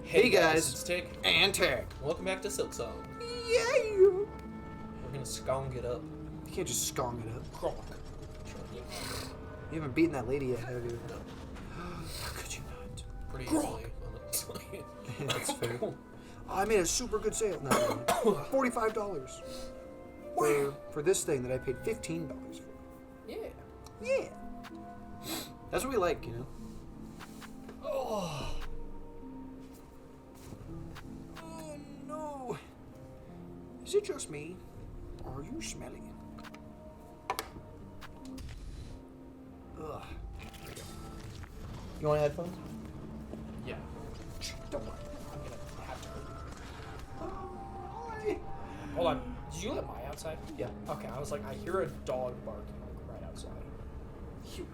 Hey guys, it's Tick. And Tech. Welcome back to Silksong. Yeah. We're gonna skong it up. You can't just skong it up. Gronk. You haven't beaten that lady yet, have you? No. How could you not? Pretty Gronk. easily. That's fair. Oh, I made a super good sale. No, $45 for this thing that I paid $15 for. Yeah. Yeah. That's what we like, you know. Oh no. Is it just me? Or are you smelly? Ugh. There you go. You want headphones? Yeah. Don't worry. I'm gonna have to. Oh, Hold on. Did you let Maya outside? yeah. Okay, I was like, I hear a dog barking like right outside. Here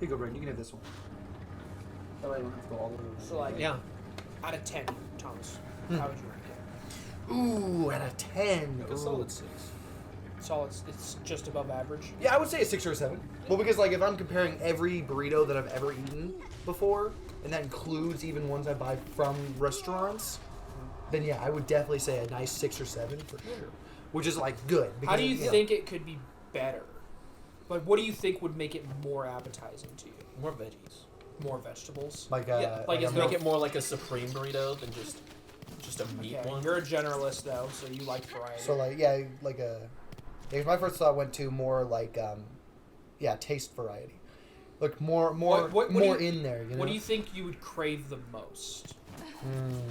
you go, Brian. You can have this one. That way I don't have to go all the way around. So like, yeah. Out of 10, Thomas, how would you rank it? Ooh, out of 10. Like a solid 6. Solid. It's just above average. Yeah, I would say a 6 or a 7. Well, because like if I'm comparing every burrito that I've ever eaten before, and that includes even ones I buy from restaurants, then yeah, I would definitely say a nice 6 or 7 for sure. Which is like good. How do you think it could be better? Like, what do you think would make it more appetizing to you? More veggies. More vegetables? Like like Like is make there- it more like a supreme burrito than just a meat Okay, one. you're a generalist though, so you like variety. So like yeah, like a. Yeah, 'cause my first thought went to more like taste variety. Like more What do more you- in there. You know. What do you think you would crave the most?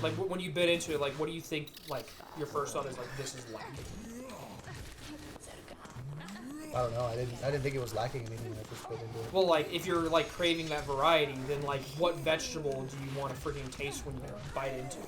Like when you bit into it, like what do you think? Like your first thought is like this is lacking. I don't know. I didn't think it was lacking anything when I first bit into it. Well, like if you're like craving that variety, then like what vegetable do you want to freaking taste when you bite into it?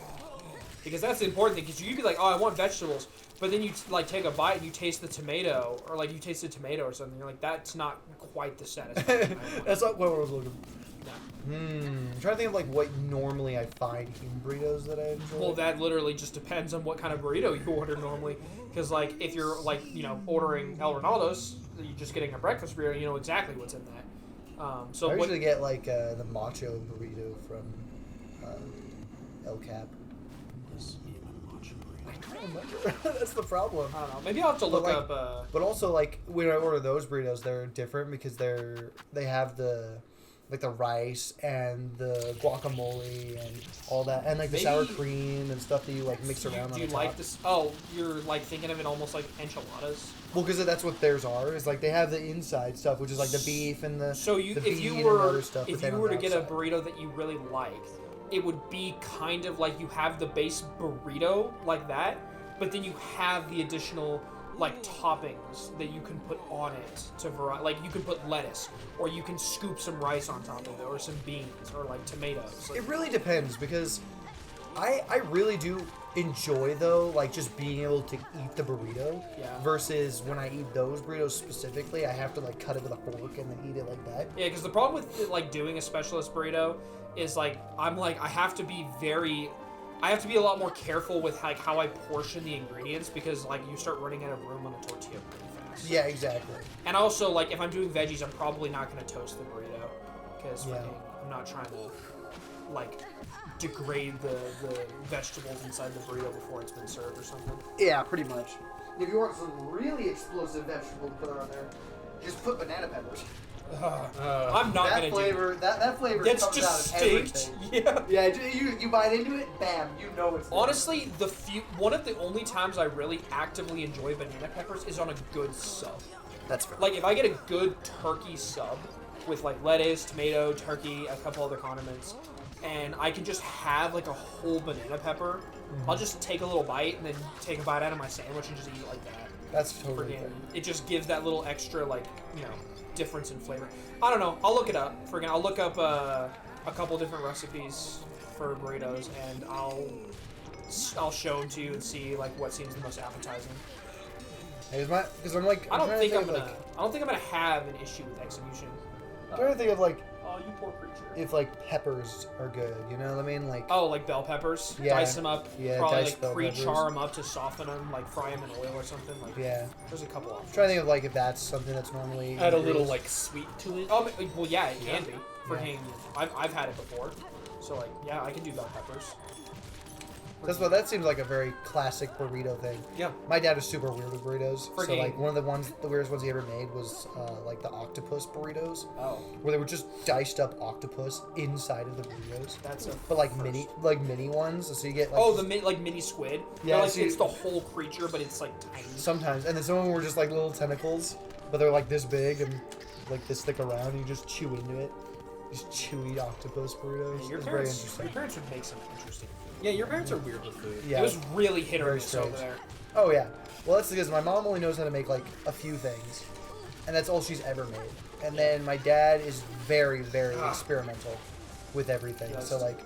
Because that's the important thing. Because you'd be like, oh, I want vegetables, but then you like take a bite and you taste the tomato, or like you taste a tomato or something. You're like, that's not quite the satisfaction I want. That's not what I was looking for. No. I'm trying to think of like what normally I find in burritos that I enjoy. Well, that literally just depends on what kind of burrito you order normally. Because, like, if you're, like, ordering El Ronaldo's, you're just getting a breakfast burrito, you know exactly what's in that. So I what? usually get like the macho burrito from El Cap. I don't remember. That's the problem. I don't know. Maybe I'll have to look like, up. But also, like when I order those burritos, they're different because they have the rice and the guacamole and all that, and like the sour cream and stuff that you like mix around. Do you on like top. this? Oh, you're like thinking of it almost like enchiladas. Well, because that's what theirs are. Is like they have the inside stuff, which is like the beef and the So the if bean you and were other stuff, if but then you on were the to get a outside. burrito that you really liked, it would be kind of like you have the base burrito like that, but then you have the additional like toppings that you can put on it to like you can put lettuce, or you can scoop some rice on top of it, or some beans, or like tomatoes. Like, It really depends because I really do enjoy though like just being able to eat the burrito. Yeah. Versus when I eat those burritos specifically, I have to like cut it with a fork and then eat it like that. yeah, because the problem with like doing a specialist burrito is like I have to be a lot more careful with like how I portion the ingredients, because like you start running out of room on a tortilla pretty fast. Yeah, exactly. And also, like, if I'm doing veggies, I'm probably not going to toast the burrito, because Yeah. I'm not trying to, like, degrade the vegetables inside the burrito before it's been served or something. Yeah, pretty much. If you want some really explosive vegetable to put on there, just put banana peppers. I'm not going to flavor, that flavor That's comes just out of distinct. everything. Yeah. Yeah, you bite into it, bam, you know it's there. Honestly, one of the only times I really actively enjoy banana peppers is on a good sub. That's fair. Like, if I get a good turkey sub with, like, lettuce, tomato, turkey, a couple other condiments, and I can just have, like, a whole banana pepper, I'll just take a little bite and then take a bite out of my sandwich and just eat it like that. That's totally Friggin', fair. it just gives that little extra, like, difference in flavor. I don't know. I'll look it up. I'll look up a couple different recipes for burritos, and I'll show them to you and see, like, what seems the most appetizing. Because I'm like, I don't think I'm like, gonna have an issue with execution. I'm trying to think of like Oh, you poor creature. if like peppers are good, you know what I mean? Like Oh, like bell peppers? Yeah. Dice them up. Yeah, Probably diced like bell pre-char peppers. them up to soften them, like fry them in oil or something. Like, yeah. There's a couple options. I'm trying to think of like if that's something that's normally Add a little introduced. like sweet to it. Oh, well, yeah, it can be. Yeah. Freaking, I've had it before. So like, yeah, I can do bell peppers. That seems like a very classic burrito thing. Yeah. My dad was super weird with burritos. So Freaking- like one of the weirdest ones he ever made was like the octopus burritos, Oh, where they were just diced up octopus inside of the burritos. that's a. But like mini ones, so you get like Oh, the mini squid. Yeah, Yeah, like so you- it's the whole creature, but it's like tiny. sometimes, and then some of them were just like little tentacles, but they're like this big and like this thick around, and you just chew into it. These chewy octopus burritos. Your It's very parents, interesting. your parents would make some interesting food. Yeah, your parents are weird with food. Yeah. It was really hit or Very miss over strange. there. Oh yeah. Well, that's because my mom only knows how to make like a few things, and that's all she's ever made. And then my dad is very, very experimental with everything. Yes. So like,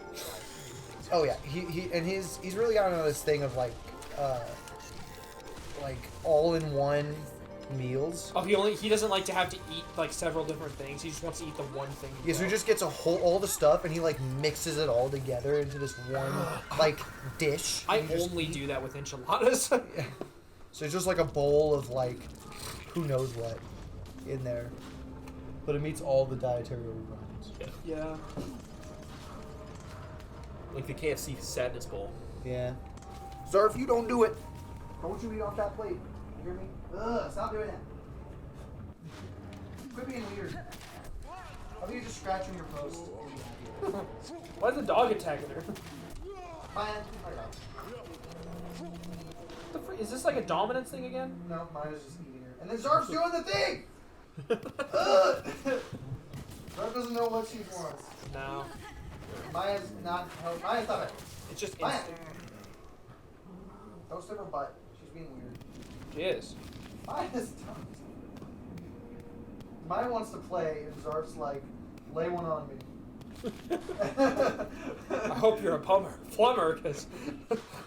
oh yeah, he's really gotten on this thing of like all-in-one meals. Oh, he doesn't like to have to eat like several different things. He just wants to eat the one thing. Yeah, so he just gets all the stuff and he like mixes it all together into this one like dish. I And you just only eat- do that with enchiladas. Yeah. So it's just like a bowl of like who knows what in there, but it meets all the dietary requirements. Yeah. Like the KFC sadness bowl. Yeah. Sir, if you don't do it, don't you eat off that plate. You hear me? Ugh, stop doing that. Quit being weird. How about you just scratching your post? Why is the dog attacking her? Fine. What the freak? Is this like a dominance thing again? No, mine is just eating her. And then Zarf's doing the thing! Ugh! Zarf doesn't know what she wants. No. Maya's not. Maya's not it. It's just Maya! instinct. Don't step her butt. She's being weird. She is. Maya's dumb. Maya wants to play, and Zarf's like, lay one on me. I hope you're a plumber, because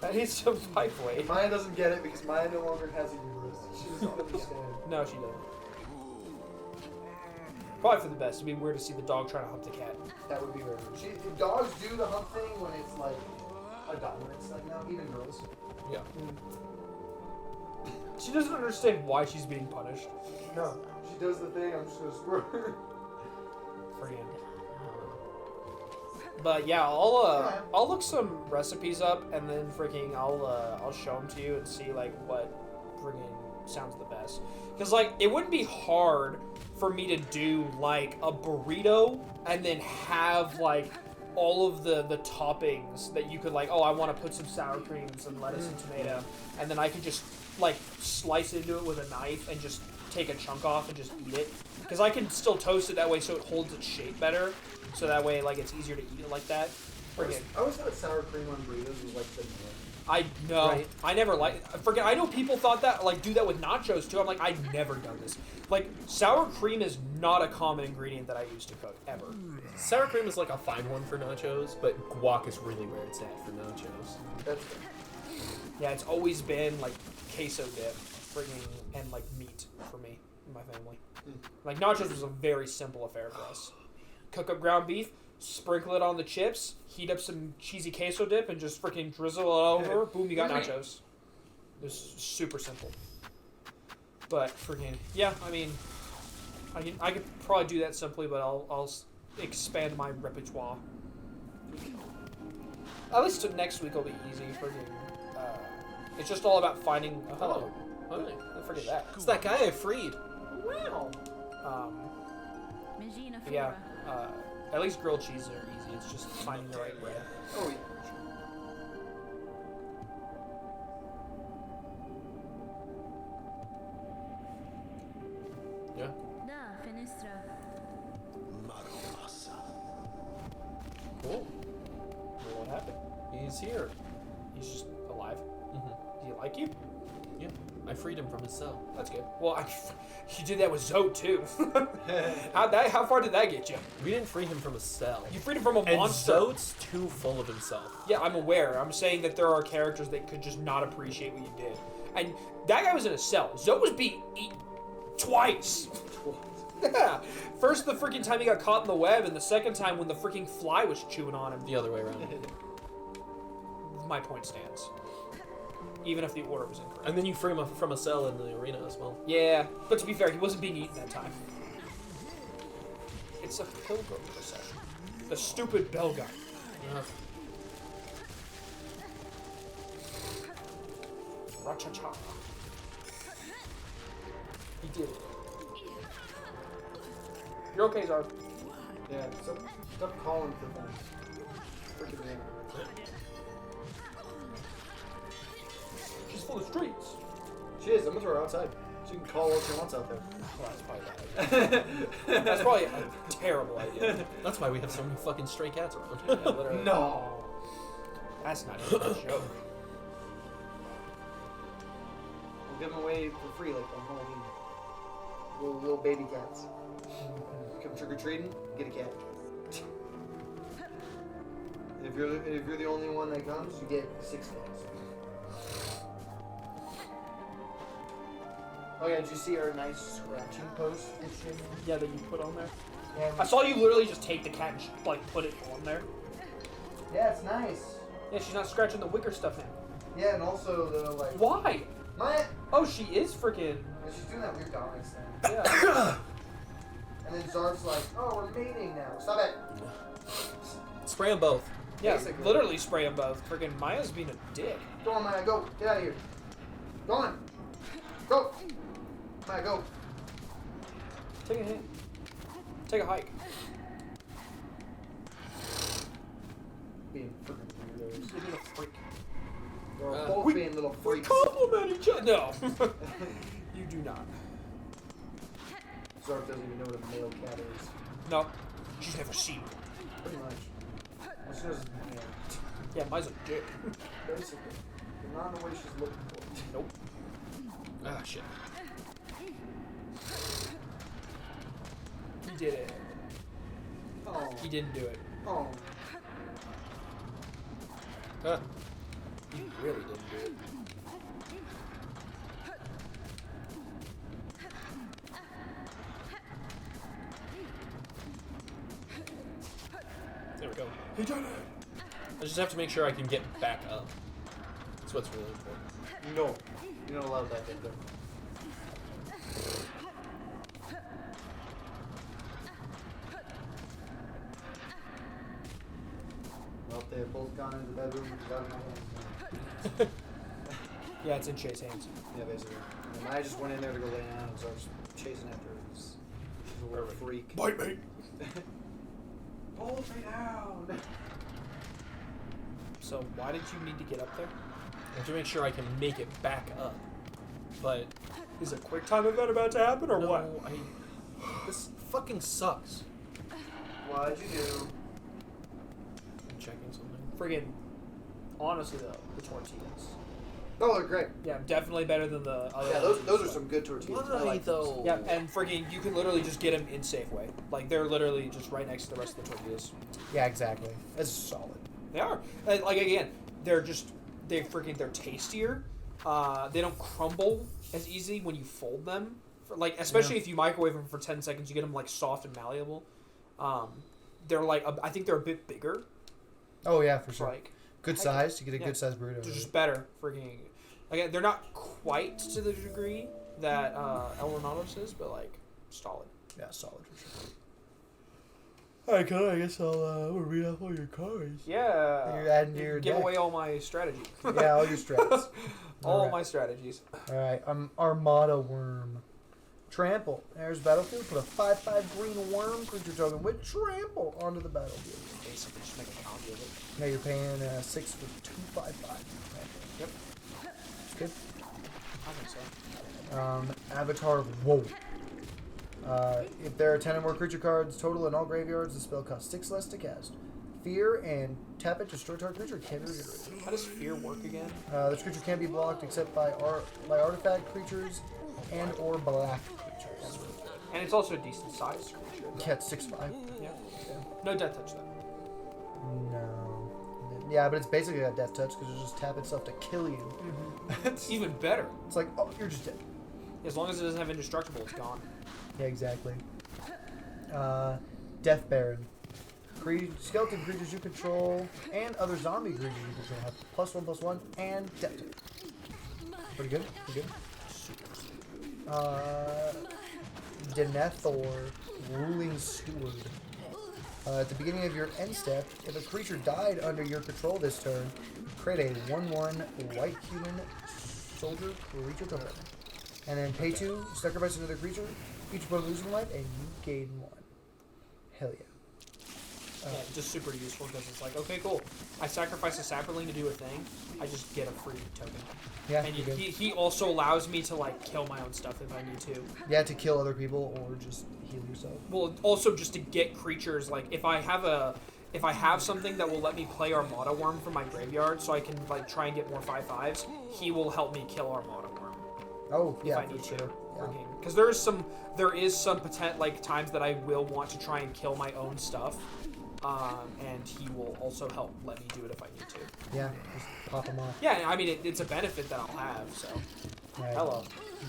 I need some pipe weight. Maya doesn't get it because Maya no longer has a uterus. She doesn't understand. No, she doesn't. Probably for the best. It'd be weird to see the dog trying to hump the cat. That would be weird. Dogs do the hump thing when it's like a dominance thing now, even girls. Yeah. She doesn't understand why she's being punished. No, she does the thing, I'm just gonna squirt her. Friggin'. But yeah, I'll look some recipes up and then freaking I'll show them to you and see like what friggin' sounds the best. Cause like it wouldn't be hard for me to do like a burrito and then have like all of the toppings that you could like. Oh, I want to put some sour cream, some lettuce and tomato, and then I could just like slice into it with a knife and just take a chunk off and just eat it. Because I can still toast it that way so it holds its shape better. So that way, like, it's easier to eat it like that. Friggin'. I always thought sour cream on burritos was like vanilla. I know. Right. I never forget. I know people thought that, like, do that with nachos too. I'm like, I've never done this. Like, sour cream is not a common ingredient that I use to cook ever. Sour cream is like a fine one for nachos, but guac is really where it's at for nachos. That's Yeah, it's always been like queso dip, friggin', and like meat for me and my family. Like nachos was a very simple affair for us. Cook up ground beef, sprinkle it on the chips, heat up some cheesy queso dip, and just freaking drizzle it over. Boom, you got nachos. It was super simple. But freaking yeah, I mean, I could probably do that simply, but I'll expand my repertoire. At least next week will be easy. Freaking, it's just all about finding. Oh, hello. Hi. Forget that. It's that guy I freed. Wow. Yeah. At least grilled cheeses are easy. It's just finding the right bread. Oh, yeah. Yeah. Da, finestra. Cool. Well, what happened? He's here. He's just alive. Mm-hmm. Do you like you? Yeah. I freed him from his cell. That's good. Well, you did that with Zoe too. How far did that get you? We didn't free him from a cell. You freed him from a And monster. Zote's too full of himself. Yeah, I'm aware. I'm saying that there are characters that could just not appreciate what you did. And that guy was in a cell. Zoe was being eaten twice. Yeah. First the freaking time he got caught in the web, and the second time when the freaking fly was chewing on him. The other way around. My point stands. Even if the order was incorrect. And then you free him from a cell in the arena as well. Yeah, but to be fair, he wasn't being eaten that time. It's a pilgrim procession. The stupid bell guy. Ra-cha-cha. He did it. You're okay, Zarb. Yeah, stop calling for things. Freaking man. She's full of streets. She is. I'm gonna throw her outside. She can call what she wants out there. Well, that's probably bad. That's probably a terrible idea. That's why we have so many fucking stray cats around. Yeah, literally. No. That's not even a joke. We'll give them away for free, like on Halloween. Little baby cats. Come trick or treating, get a cat. If you're the only one that comes, you get 6 cats. Oh yeah, did you see our nice scratching post? Yeah, that you put on there. Yeah, I saw you literally just take the cat and like put it on there. yeah, it's nice. Yeah, she's not scratching the wicker stuff in. Yeah, and also the like. Why? My. Oh, she is freaking. She's doing that weird dominance thing. Yeah. And then Zarb's like, "Oh, we're mating now. Stop it." Spray them both. Yeah, Basically. literally spray them both. Freaking Maya's being a dick. Go on, Maya, go. Get out of here. Go on. Go. Maya, go. Take a hit. Take a hike. Being freaking weirdos. You're being a freak. They're both being little We freaks. compliment each other. No. You do not. Zarb doesn't even know what a male cat is. No. She's never seen it. Pretty much. All she knows is male. Yeah, Maya's a dick. Basically. But not in the way she's looking for. Nope. Ah, shit. He did it. Oh. He didn't do it. Oh. Ah. He really didn't do it. There we go. He did it. I just have to make sure I can get back up. That's what's really important. No. You're not allowed that in there. Well, they have both gone into the bedroom without my hands. now. Yeah, it's in Shay's hands. Yeah, basically. And I just went in there to go lay down, and so I was chasing after her. She's a little freak. Bite me. Hold me down! So why did you need to get up there? I have to make sure I can make it back up. But Is a quick time event about to happen or no, what? this fucking sucks. What'd you do? I'm checking something. Friggin' honestly though, the tortillas. Oh, they're great. Yeah, definitely better than the other. Yeah, those are some good tortillas. I Why like those. though? Yeah, and friggin' you can literally just get them in Safeway. Like they're literally just right next to the rest of the tortillas. Yeah, exactly. It's solid. They are. Like again, they're tastier. They don't crumble as easy when you fold them. Especially if you microwave them for 10 seconds, you get them like soft and malleable. They're like I think they're a bit bigger. Oh yeah, for sure. Like Good heck, size. You get a yeah. good size burrito. they're just better. Friggin' again, they're not quite to the degree that El Renatos is, but like solid. Yeah, solid for sure. Alright, I guess I'll read off all your cards. Yeah. You're adding to You your give deck. away all my strategies. Yeah, all your strats. all Alright. my strategies. Alright, Armada Worm. Trample. There's battlefield. Put a 5/5 green worm creature token with trample onto the battlefield. Basically, just make a copy of it. Now you're paying 6 for 2/5/5. Yep. It's good. I think so. Avatar of Woe. If there are 10 or more creature cards total in all graveyards, the spell costs 6 less to cast. Fear and tap it, destroy target creature, can't be regenerated. How does fear work again? This creature can be blocked except by artifact creatures and or black creatures. And it's also a decent sized creature. Yeah, it's 6/5. Yeah. No death touch though. No. Yeah, but it's basically a death touch because it just tap itself to kill you. It's even better. It's like, oh, you're just dead. As long as it doesn't have indestructible, it's gone. Yeah, exactly. Death Baron. Skeleton creatures you control and other zombie creatures you control have +1/+1 and death touch. Pretty good. Pretty good. Denethor, Ruling Steward. At the beginning of your end step, if a creature died under your control this turn, create a 1/1 white human soldier creature token. And then pay 2, sacrifice another creature. Each opponent loses 1 life, and you gain 1. Hell yeah. Yeah, just super useful because it's like, okay, cool. I sacrifice a sapperling to do a thing. I just get a free token. Yeah, And you're good. he also allows me to like kill my own stuff if I need to. Yeah, to kill other people or just heal yourself. Well, also just to get creatures like if I have something that will let me play Armada Worm from my graveyard, so I can like try and get more 5/5s. He will help me kill Armada Worm Oh, if yeah, I for need sure. to. Yeah. Because there is some potent like times that I will want to try and kill my own stuff. And he will also help let me do it if I need to. Yeah, just pop them off. Yeah, I mean, it's a benefit that I'll have, so. Right. Hello.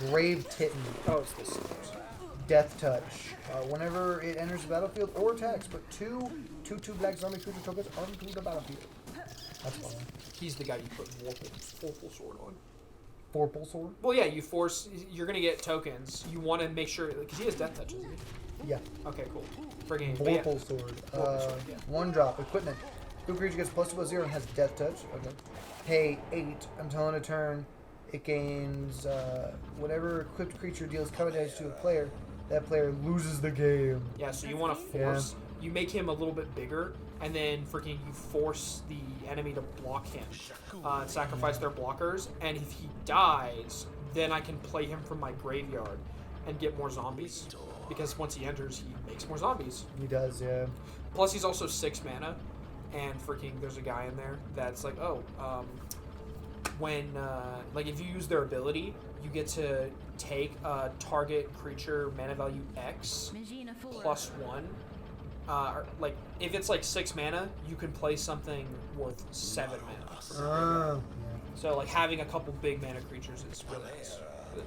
Grave Titan. Oh, it's this. Death Touch. Whenever it enters the battlefield or attacks, put 2/2 black zombie creature tokens onto the battlefield. That's fine. He's the guy you put Vorpal Sword on. Vorpal Sword? Well, yeah, you're going to get tokens. You want to make sure, because he has Death Touch, doesn't he? Yeah. Okay, cool. Friggin' Vorpal Sword. Vorpal Sword, yeah. 1 drop. Equipment. Two creature gets +2/+0 and has Death Touch. Okay. Pay 8 until in a turn. It gains whatever equipped creature deals combat damage to a player. That player loses the game. Yeah, so you want to force. You make him a little bit bigger, and then freaking you force the enemy to block him. Sacrifice their blockers, and if he dies, then I can play him from my graveyard and get more zombies. Because once he enters, he makes more zombies. He does, yeah. Plus, he's also 6 mana, and freaking there's a guy in there that's like, when like if you use their ability, you get to take a target creature mana value X +1. Like if it's like 6 mana, you can play something worth 7 mana. Oh, So like having a couple big mana creatures is really nice.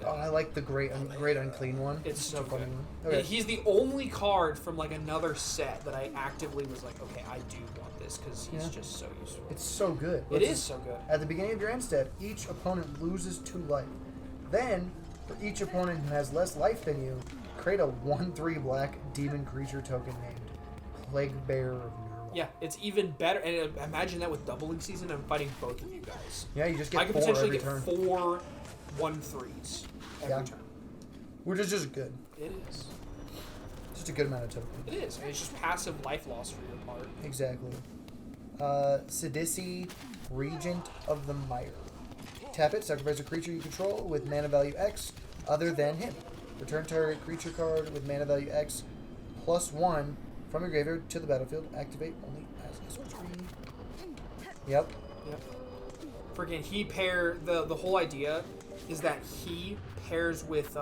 yeah. I like the great unclean one. It's so a funny good. one. Okay. He's the only card from like another set that I actively was like, okay, I do want this because he's just so useful. It's so good. It is so good. At the beginning of your end step, each opponent loses 2 life. Then, for each opponent who has less life than you, create a 1/3 black demon creature token named Plague Bearer of Nurgle. Yeah, it's even better. And imagine that with doubling season, I'm fighting both of you guys. Yeah, you just I get could 4 potentially every get turn. 4 1/3s every Yeah. turn. Which is just good. It is. Just a good amount of tokens. It is. And it's just passive life loss for your part. Exactly. Sidisi, Regent of the Mire. Tap it, sacrifice a creature you control with mana value X other than him. Return target creature card with mana value X +1 from your graveyard to the battlefield. Activate only as a sorcery. Yep. Yep. Freaking the whole idea is that he pairs with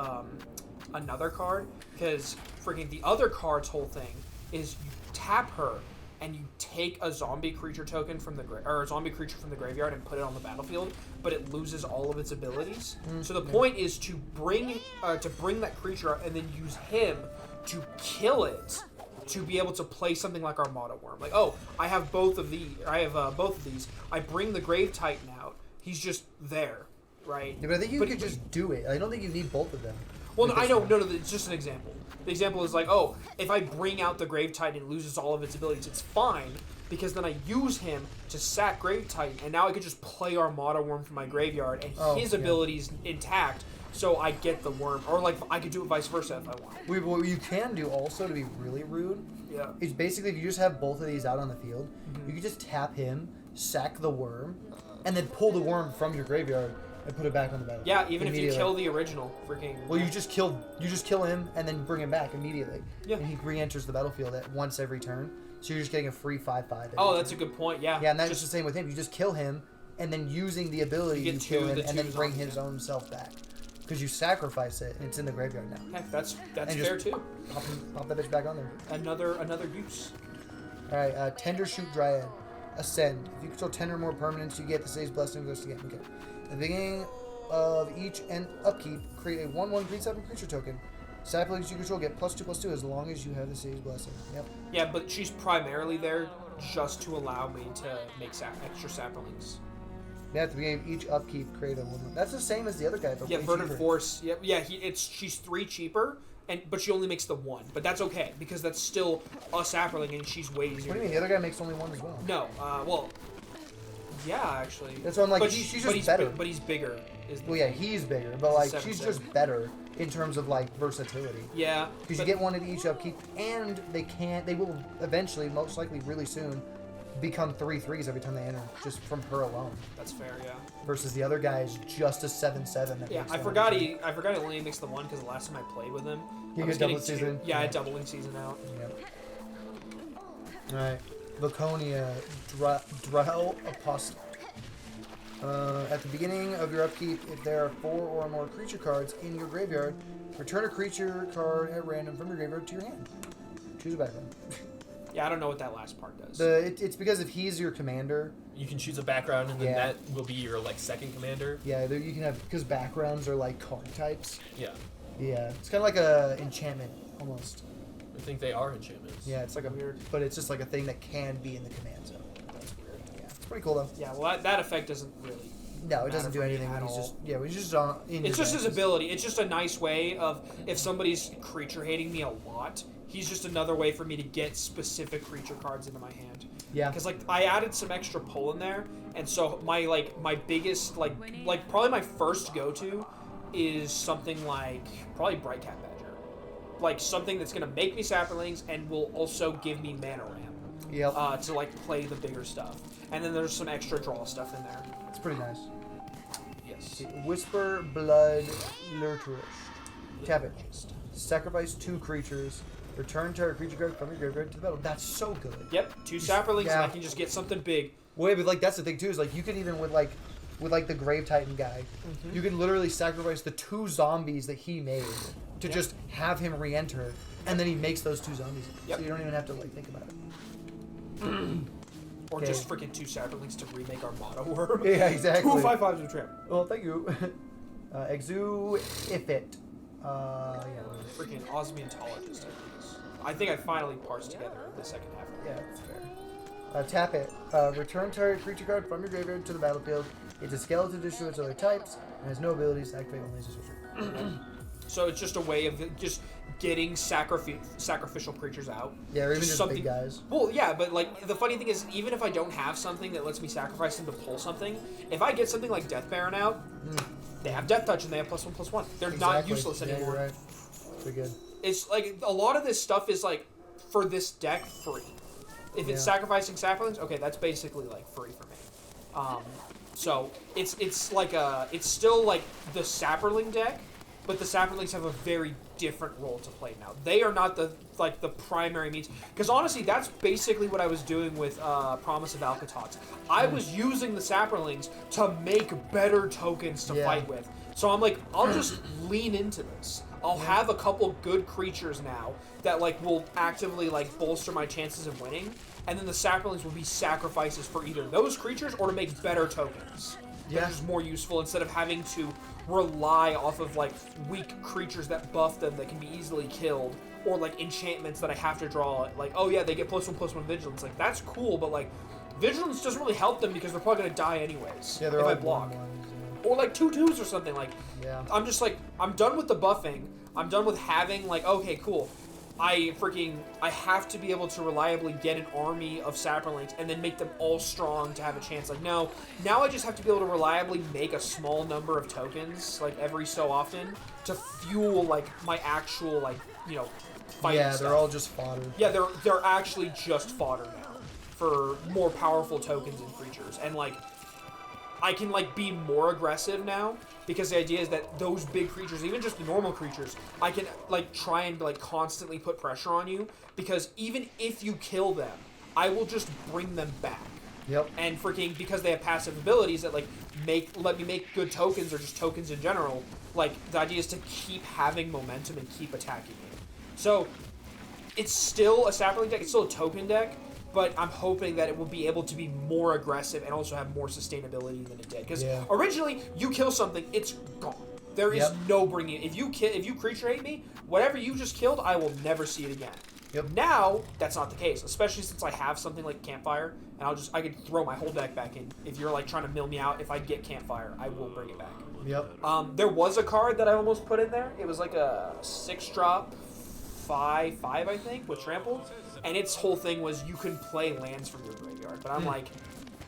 another card, because freaking the other card's whole thing is you tap her and you take a zombie creature token from a zombie creature from the graveyard and put it on the battlefield, but it loses all of its abilities. So the point is to bring that creature up and then use him to kill it to be able to play something like Armada Worm. Like, oh, I have both of these. I bring the Grave Titan out. He's just there, right? Yeah, but I think you could just do it. I don't think you need both of them. Well, with no, I this know. one. No, it's just an example. The example is like, oh, if I bring out the Grave Titan and it loses all of its abilities, it's fine, because then I use him to sack Grave Titan, and now I could just play Armada Worm from my graveyard, and his yeah. ability's intact, so I get the worm. Or like, I could do it vice versa if I want. What you can do also, to be really rude, Yeah. is basically if you just have both of these out on the field, you can just tap him, sack the worm, and then pull the worm from your graveyard and put it back on the battlefield. Yeah, even if you immediately. kill the original, freaking. Well, you just kill him and then bring him back immediately. Yeah. And he re-enters the battlefield at once every turn. So you're just getting a free 5/5. Oh, that's a good point. Yeah. Yeah, and that's just the same with him. You just kill him, and then using the ability, You you, get kill two- him, the and then two bring zombies, his yeah. own self back. Because you sacrifice it, and it's in the graveyard now. Heck, that's And fair just too. Pop that bitch back on there. Another use. Alright, Tender Shoot Dryad. Ascend. If you control 10 or more permanents, you get the Sage Blessing goes again. Okay. At the beginning of each end upkeep, create a 1/1 green 7 creature token. Saplings you control get +2/+2 as long as you have the Sage Blessing. Yep. Yeah, but she's primarily there just to allow me to make extra saplings. Yeah, at the beginning of each upkeep, create a 1/1. That's the same as the other guy, but Yeah, way Verdant cheaper. Force. Yeah, she's 3 cheaper, but she only makes the one. But that's okay because that's still a sapperling, and she's way easier. What do you mean? The other guy makes only one as well. No, well, yeah, actually. That's what I'm like. But She's but just better. But he's bigger. Well, yeah, he's bigger, but like 7-7. she's just better in terms of like versatility. Yeah. Because you get one at each upkeep, and they will eventually, most likely, really soon, become 3/3s every time they enter, just from her alone. That's fair, yeah. Versus the other guy is just a 7/7. That Yeah, makes I one forgot every time. I forgot he only makes the one because the last time I played with him, You I was get double getting season? Yeah, I Yeah. had doubling season out. Yep. Alright. Laconia, Drell Apostle. At the beginning of your upkeep, if there are 4 or more creature cards in your graveyard, return a creature card at random from your graveyard to your hand. Choose a background. Yeah, I don't know what that last part does. It's because if he's your commander, You can choose a background, and then Yeah. that will be your like second commander. yeah, you can have, because backgrounds are like card types. Yeah, Yeah, it's kind of like a enchantment almost. I think they are enchantments. Yeah, it's like a weird, but it's just like a thing that can be in the command zone. That's weird. Yeah, it's pretty cool though. Yeah, well, that effect doesn't really. No, it matter doesn't do for me anything at when he's all. just he's just on. In It's your just his deck. ability. It's just a nice way of if somebody's creature hating me a lot, he's just another way for me to get specific creature cards into my hand. Yeah. Because like I added some extra pull in there, and so my biggest like probably my first go to is something like probably Brightcat Badger, like something that's gonna make me sapperlings and will also give me mana ramp. Yep. To like play the bigger stuff, and then there's some extra draw stuff in there. It's pretty nice. Yes. Whisper Blood Lurturish. Tap it. Sacrifice 2 creatures. Return target creature card from your graveyard to the battle. That's so good. Yep. 2 sapperlings, Yeah. and I can just get something big. Wait, but like that's the thing too is like you could even with like the Grave Titan guy, you can literally sacrifice the 2 zombies that he made to just have him re-enter, and then he makes those 2 zombies. Yep. So you don't even have to like think about it. Or Okay. just freaking 2 sapperlings to remake Armada Worm. Yeah, exactly. 2 5/5s with tramp. Well, thank you. Exu Ifit. Yeah. Freaking Osmientologist, I think I finally parsed together the second half. Yeah, that's fair. Tap it. Return target creature card from your graveyard to the battlefield. It's a skeleton addition to its other types and has no abilities to activate only as a sorcerer. So it's just a way of just getting sacrificial creatures out. Yeah, or even just something, big guys. Well, yeah, but like the funny thing is, even if I don't have something that lets me sacrifice them to pull something, if I get something like Death Baron out, they have Death Touch and they have +1/+1. They're not Exactly. useless Yeah, anymore. you're right. Pretty good. It's like a lot of this stuff is like for this deck free. If it's Yeah. sacrificing saplings, okay, that's basically like free for me. So it's like it's still like the sapperling deck, but the sapperlings have a very different role to play now. They are not the primary means, because honestly, that's basically what I was doing with Promise of Alcatox. I was using the sapperlings to make better tokens to Yeah. fight with. So I'm like, I'll just lean into this. I'll have a couple good creatures now that like will actively like bolster my chances of winning, and then the sapperlings will be sacrifices for either those creatures or to make better tokens. Yeah. That are just more useful instead of having to rely off of like weak creatures that buff them that can be easily killed, or like enchantments that I have to draw. Like, oh yeah, they get +1/+1 vigilance. Like that's cool, but like vigilance doesn't really help them because they're probably gonna die anyways Yeah, they're if all I block. 1/1s, Or like 2/2s or something. Like Yeah. I'm just like, I'm done with the buffing. I'm done with having like, okay, cool. I have to be able to reliably get an army of sapperlings and then make them all strong to have a chance. Like, no, now I just have to be able to reliably make a small number of tokens, like every so often, to fuel like my actual like, fighting Yeah, stuff. they're all just fodder. Yeah, they're actually just fodder now for more powerful tokens and creatures. And like I can like be more aggressive now because the idea is that those big creatures, even just the normal creatures, I can like try and like constantly put pressure on you, because even if you kill them, I will just bring them back. Yep. And freaking, because they have passive abilities that like let me make good tokens, or just tokens in general, like the idea is to keep having momentum and keep attacking you. So it's still a sapperling deck, it's still a token deck, but I'm hoping that it will be able to be more aggressive and also have more sustainability than it did. Because Yeah. originally, you kill something, it's gone. There is Yep. no bringing. If you creature hate me, whatever you just killed, I will never see it again. Yep. Now that's not the case, especially since I have something like Campfire, and I could throw my whole deck back in. If you're like trying to mill me out, if I get Campfire, I will bring it back. Yep. There was a card that I almost put in there. It was like a 6-drop, 5/5 I think with trample, and its whole thing was you can play lands from your graveyard. But I'm like,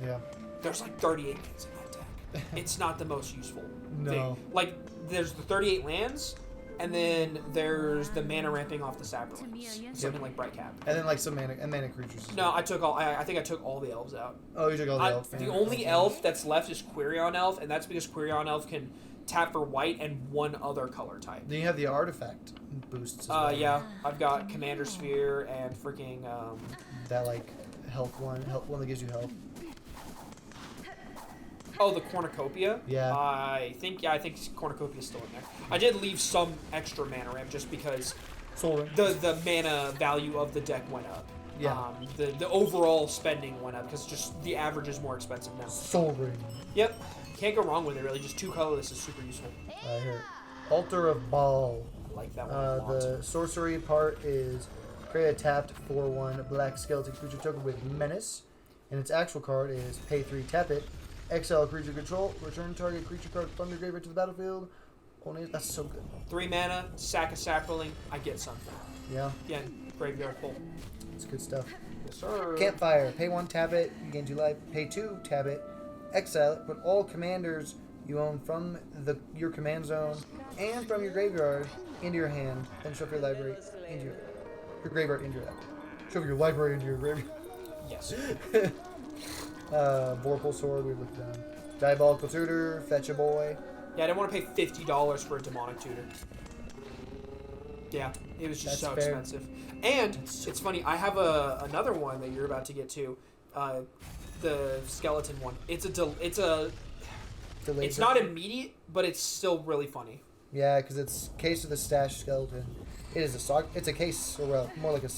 Yeah. there's like 38 lands in that deck. It's not the most useful No. thing. Like there's the 38 lands, and then there's the mana ramping off the saplings, something like Bright Cap. And then like some mana creatures. No, I took all. I think I took all the elves out. Oh, you took all the elf. The only elf that's left is Quirion Elf, and that's because Quirion Elf can tap for white and one other color type. Then you have the artifact boosts. As well. Yeah, I've got Commander Sphere and freaking. That like health one that gives you health. Oh, the Cornucopia. Yeah. I think Cornucopia is still in there. I did leave some extra mana ramp just because Soul Ring. the mana value of the deck went up. Yeah. The overall spending went up because just the average is more expensive now. Soul Ring. Yep. Can't go wrong with it really. Just 2 colorless is super useful. Here. Altar of Baal. I like that one a lot. The sorcery part is create a tapped 4/1 black skeleton creature token with menace, and its actual card is pay 3, tap it, exile a creature control, return target creature card from your graveyard to the battlefield. Only that's so good. 3 mana, sack a sapling, I get something. Yeah, Again, graveyard pull. it's good stuff. Yes, sir. Campfire, pay 1, tap it, you gain 2 life. Pay 2, tap it, exile it. Put all commanders you own from your command zone and from your graveyard into your hand, then shuffle your library into your graveyard into your library. Shuffle your library into your graveyard. Yes. Vorpal Sword, we looked down. Diabolical Tutor, Fetch a Boy. Yeah, I didn't want to pay $50 for a demonic tutor. Yeah, it was just That's so fair. expensive. And it's funny, I have another one that you're about to get to, the skeleton one. It's Delayed not immediate, but it's still really funny. Yeah, because it's Case of the Stash Skeleton. It is a saga. It's a case, or well, more like a.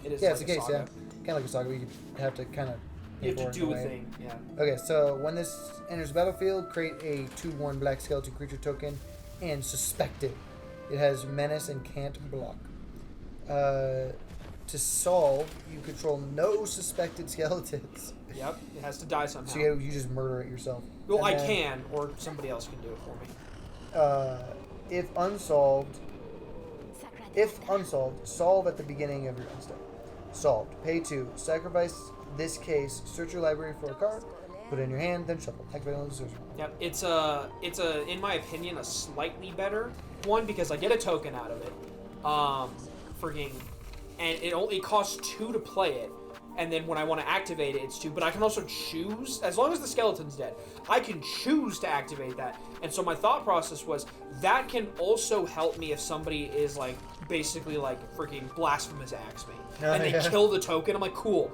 It is Yeah, like it's a a case. saga. Yeah, kind of like a saga. But you have to kind of. You have to do a thing, yeah. Okay, so when this enters the battlefield, create a 2/1 black skeleton creature token, and suspect it. It has menace and can't block. To solve, you control no suspected skeletons. Yep, it has to die somehow. So you just murder it yourself. Well, And I then, can, or somebody else can do it for me. If unsolved, solve at the beginning of your end step. Solved. Pay 2. Sacrifice this case. Search your library for a card. Put it in your hand. Then shuffle. Activate on the search. Yep, it's a in my opinion a slightly better one because I get a token out of it. And it only costs 2 to play it. And then when I want to activate it, it's 2. But I can also choose, as long as the skeleton's dead, I can choose to activate that. And so my thought process was, that can also help me if somebody is, like, basically, like, freaking blasphemous axe me. And they kill the token. I'm like, cool.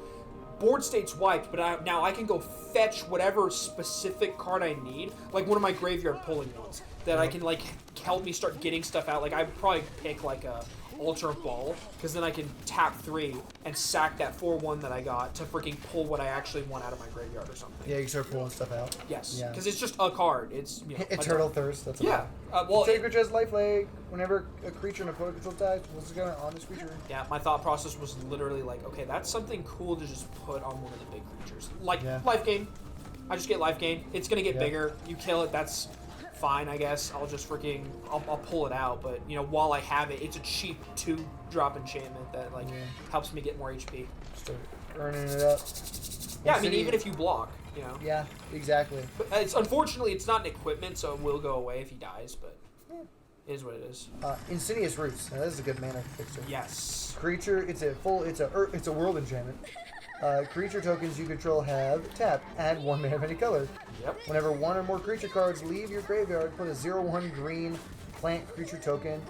Board state's wiped, but now I can go fetch whatever specific card I need. Like one of my graveyard pulling ones. That I can, like, help me start getting stuff out. Like, I'd probably pick, like, a Altar of Ball, because then I can tap 3 and sack that 4/1 that I got to freaking pull what I actually want out of my graveyard or something. Yeah, you can start pulling stuff out. Yes, Yeah. because it's just a card. It's Eternal Thirst. That's Yeah. Well, Well, take creature has lifelink. Whenever a creature in a opponent control dies, what's going on this creature? yeah. My thought process was literally like, okay, that's something cool to just put on one of the big creatures, like life gain. I just get life gain. It's gonna get bigger. You kill it. That's fine, I guess. I'll just freaking I'll pull it out. But you know, while I have it, it's a cheap 2-drop enchantment that like helps me get more HP. Start earning it up. Yeah, I mean, even if you block, you know. Yeah, exactly. But unfortunately it's not an equipment, so it will go away if he dies. But it is what it is. Insidious Roots. Now, this is a good mana fixer. Yes. Creature. It's a world enchantment. Creature tokens you control have tap. Add 1 mana of any color. Yep. Whenever 1 or more creature cards leave your graveyard, put a 0/1 green plant creature token,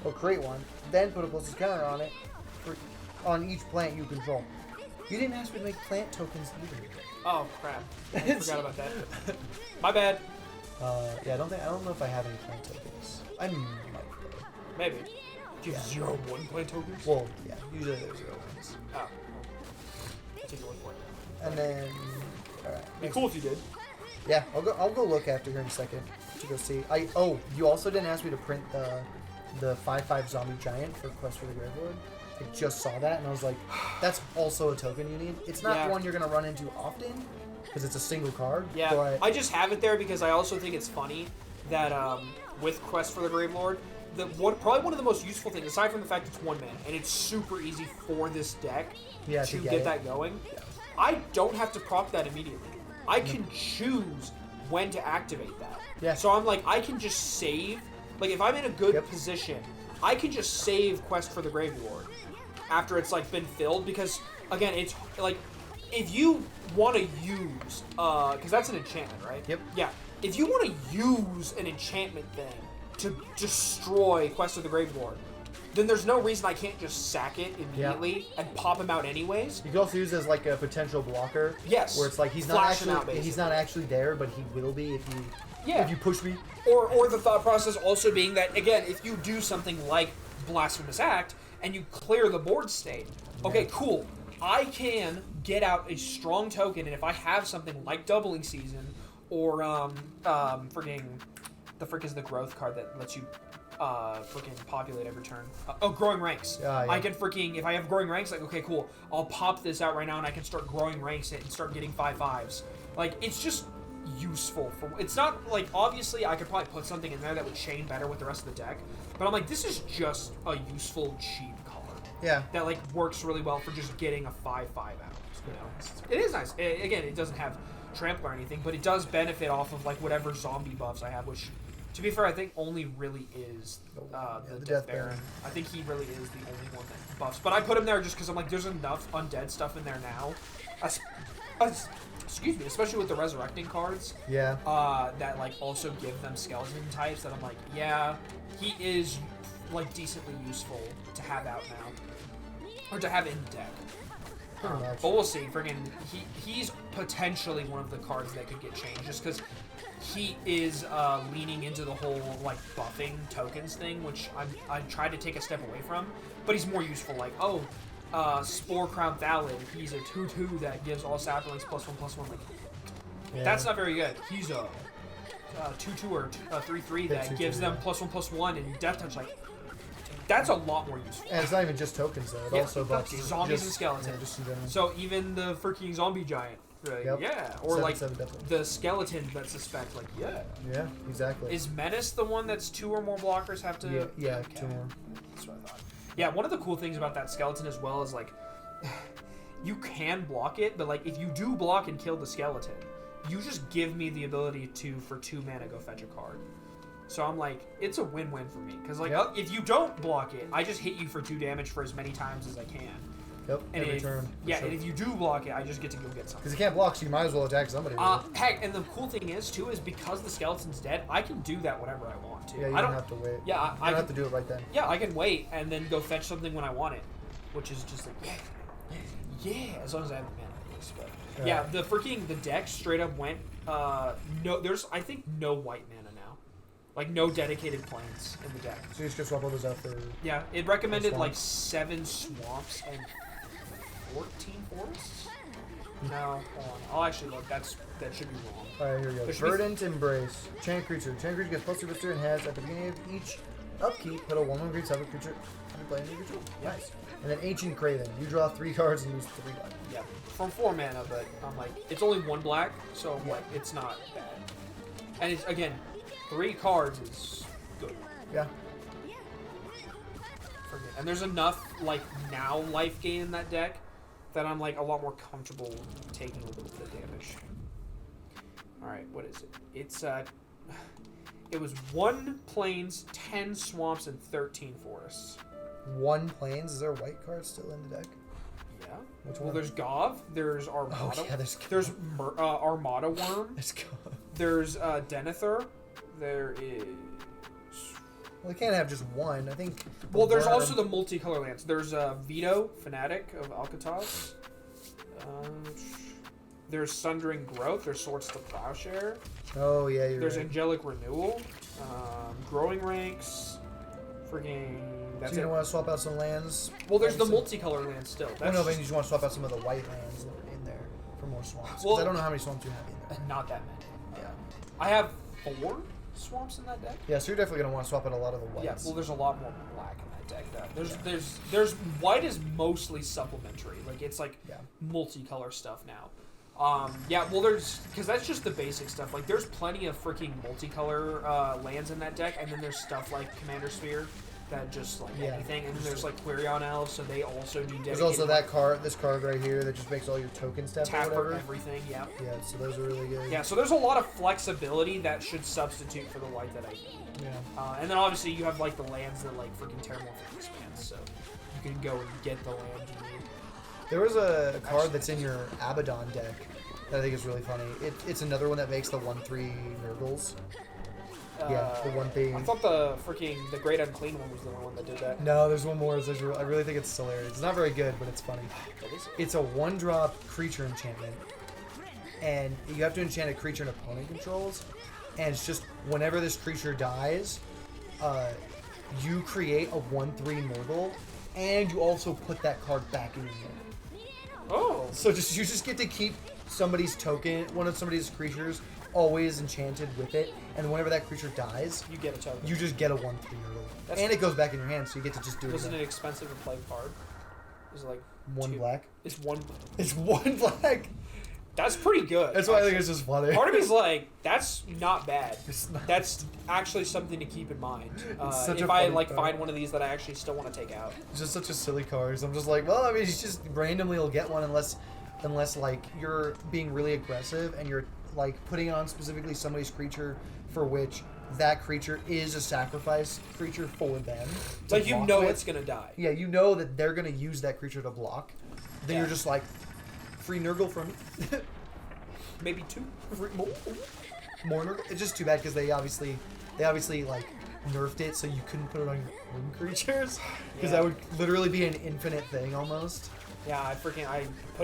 or create one. Then put a +1 counter on it on each plant you control. You didn't ask me to make plant tokens either. Oh crap! I forgot about that. My bad. Yeah, I don't know if I have any plant tokens. I might. Maybe. Do you have 0/1 plant tokens? Well, yeah. Usually there's 0/1s. Oh. I'll take your word for it. And then, all right. It'd be cool if you did. Yeah, I'll go look after here in a second to go see. You also didn't ask me to print the 5/5 zombie giant for Quest for the Gravelord. I just saw that, and I was like, that's also a token you need. It's not Yeah. one you're going to run into often, because it's a single card. Yeah, But I just have it there because I also think it's funny that with Quest for the Gravelord, probably one of the most useful things, aside from the fact it's one man, and it's super easy for this deck Yeah, to to get get it. that going, I don't have to proc that immediately. I can choose when to activate that. Yeah. So I'm like, I can just save, like if I'm in a good Yep. position, I can just save Quest for the Gravelord after it's like been filled, because again, it's like, if you want to use, because that's an enchantment, right? Yep. Yeah. If you want to use an enchantment thing to destroy Quest of the Gravelord, then there's no reason I can't just sack it immediately and pop him out anyways. you can also use it as like a potential blocker. Yes. Where it's like he's Flash him out, not actually there, but he will be if you Yeah. if you push me. Or the thought process also being that, again, if you do something like Blasphemous Act and you clear the board state, okay, cool. I can get out a strong token, and if I have something like Doubling Season or freaking the frick is the growth card that lets you freaking populate every turn. Growing Ranks. Yeah. I can freaking, if I have Growing Ranks, like, okay, cool. I'll pop this out right now and I can start growing ranks and start getting 5/5s. Like, it's just useful for, it's not like, obviously I could probably put something in there that would chain better with the rest of the deck, but I'm like, this is just a useful cheap card Yeah. that like works really well for just getting a 5/5 out. You know, it is nice. Again, it doesn't have trample or anything, but it does benefit off of like whatever zombie buffs I have, which, to be fair, I think only really is the Death Baron. I think he really is the only one that buffs. But I put him there just because I'm like, there's enough undead stuff in there now. Excuse me, especially with the resurrecting cards. Yeah. That like also give them skeleton types. That I'm like, yeah, he is like decently useful to have out now, or to have in deck. Pretty much. But we'll see. Friggin' he's potentially one of the cards that could get changed, just because he is leaning into the whole like buffing tokens thing, which I tried to take a step away from. But he's more useful. Like, Spore Crown Thallid. He's a 2/2 that gives all saplings +1/+1. Like, Yeah. that's not very good. He's a 2/2 or 3/3 that 2/2, gives them yeah. +1/+1 and Death Touch. Like, that's a lot more useful. And it's not even just tokens though. It Yeah, also buffs zombies just, and skeletons. Yeah, just in general. So even the freaking zombie giant, right? Yep. Yeah, or like 7/7 definitely. the skeleton that suspect, like, yeah. Yeah, exactly. Is Menace the one that's 2 or more blockers have to? Yeah, Okay. 2 more. That's what I thought. Yeah, one of the cool things about that skeleton as well is like, you can block it, but like if you do block and kill the skeleton, you just give me the ability to, for 2 mana, go fetch a card. So I'm like, it's a win-win for me. Because, like, Yep. if you don't block it, I just hit you for 2 damage for as many times as I can. Yep, And every if, turn. for yeah, sure. and if you do block it, I just get to go get something. Because you can't block, so you might as well attack somebody. Really. Heck, and the cool thing is, too, is because the skeleton's dead, I can do that whenever I want to. Yeah, you I don't have to wait. Yeah, You don't have to do it right then. Yeah, I can wait and then go fetch something when I want it. Which is just like, yeah, as long as I have the mana, at least. But yeah, the deck straight up went, there's, I think, no white mana now. Like, no dedicated planes in the deck. So you just swap all those out for. Yeah, it recommended like Swamps. 7 swamps and 14 forests. No, hold on. I'll actually look. That should be wrong. Alright, here we go. There should be- Verdant Embrace. Chain creature. Chain creature gets +2 +2 and has, at the beginning of each upkeep, put a 1/1 green summon creature. Have you played any creature? Nice. And then Ancient Craven. You draw 3 cards and use 3 black. Yeah, from 4 mana, but I'm like, it's only 1 black, so I'm like, it's not bad. And it's, again, 3 cards is good. Yeah. And there's enough, like, now life gain in that deck that I'm, like, a lot more comfortable taking a little bit of damage. Alright, what is it? It's, it was 1 plains, 10 swamps, and 13 forests. 1 plains. Is there a white card still in the deck? Yeah. Which Well, one? there's Gov, there's Armada, Oh, yeah, there's Armada Worm, Let's go. there's Denethor, there is... Well, they can't have just 1. I think. Well, there's Worm- also the multicolor lands. There's Vito, Fanatic of Alcatraz. There's Sundering Growth. There's Swords to Plowshare. Oh yeah, you're There's right. Angelic Renewal. Growing Ranks. Frigging. That's So you it. don't want to swap out some lands? Well, there's the Obviously. multicolor lands still. Oh, That's no, but you just want to swap out some of the white lands that are in there for more swamps. 'Cause Well- I don't know how many swamps you have in there. not that many. Yeah. I have 4 swamps in that deck. Yeah, so you're definitely gonna want to swap out a lot of the whites. Yeah, well, there's a lot more black in that deck. There's white is mostly supplementary. Like it's like Yeah. multicolor stuff now. Yeah, well, because that's just the basic stuff. Like there's plenty of freaking multicolor lands in that deck, and then there's stuff like Commander Sphere that just like Yeah. anything, and then there's like Quirion Elves, so they also do dedicated. There's also that card, this card right here that just makes all your token stuff or tap for whatever. everything. Yeah. Yeah, so those are really good. Yeah, so there's a lot of flexibility that should substitute for the white that I need. Yeah. And then obviously you have like the lands that like freaking Terramorphic expands, so you can go and get the land you need. There was a card that's in your Abaddon deck that I think is really funny. It's another one that makes the 1/3 Nurgles. Yeah, the one thing. I thought the Great Unclean one was the one that did that. No, there's one more. I really think it's hilarious. It's not very good, but it's funny. What is it? It's a 1-drop creature enchantment, and you have to enchant a creature an opponent controls, and it's just whenever this creature dies, you create a 1/3 Nurgle, and you also put that card back in your hand. Oh. So you just get to keep somebody's token, one of somebody's creatures, always enchanted with it, and whenever that creature dies, You get a token. you just get a 1/3 Nurgle, That's- and it goes back in your hand, so you get to just do it. Wasn't it again. expensive to play card? Is it like One two- black? It's one. It's one black. That's pretty good. That's why I think actually. it's just funny. Part of me's like, that's not bad. It's not- That's actually something to keep in mind. such If a I funny like card. find one of these that I actually still want to take out. It's just such a silly card. So I'm just like, well, I mean, it's just randomly you'll get one unless like you're being really aggressive and you're like putting on specifically somebody's creature for which that creature is a sacrifice creature for them. to Like you block know with. it's gonna die. Yeah, you know that they're gonna use that creature to block. Then Yeah. you're just like, free Nurgle from me. Maybe two. Free, more Nurgle. It's just too bad because they obviously like nerfed it so you couldn't put it on your own creatures because Yeah. that would literally be an infinite thing almost. Yeah, I put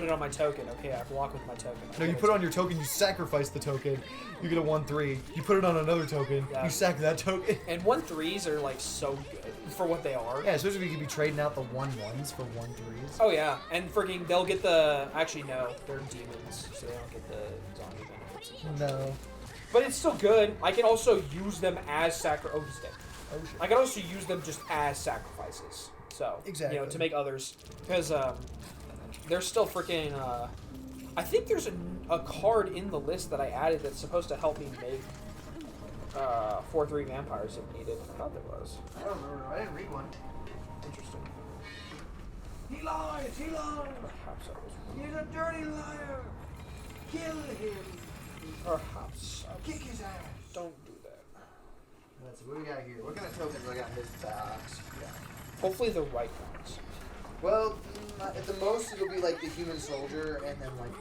it on my token. Okay, I block with my token. No, you put it on your token, you sacrifice the token, you get a 1/3. You put it on another token, Yeah. you sack that token. And 1/3s are like so good for what they are. Yeah, especially if you could be trading out the 1/1s for 1/3s. Oh yeah, and freaking they'll get the. Actually no, they're demons, so they don't get the zombie benefits. as much. No. But it's still good. I can also use them as Oh, he's dead. Oh shit. I can also use them just as sacrifices. So Exactly. you know, to make others, because there's still freaking. I think there's a card in the list that I added that's supposed to help me make 4/3 vampires if needed. I thought there was. I don't remember. I didn't read one. Interesting. He lies! He lies! Perhaps I was. He's a dirty liar! Kill him! Perhaps I Kick his ass! don't do that. Let's see, what we got here? What kind of tokens I got in this box? Hopefully the right ones. Well, at the most it'll be like the human soldier and then like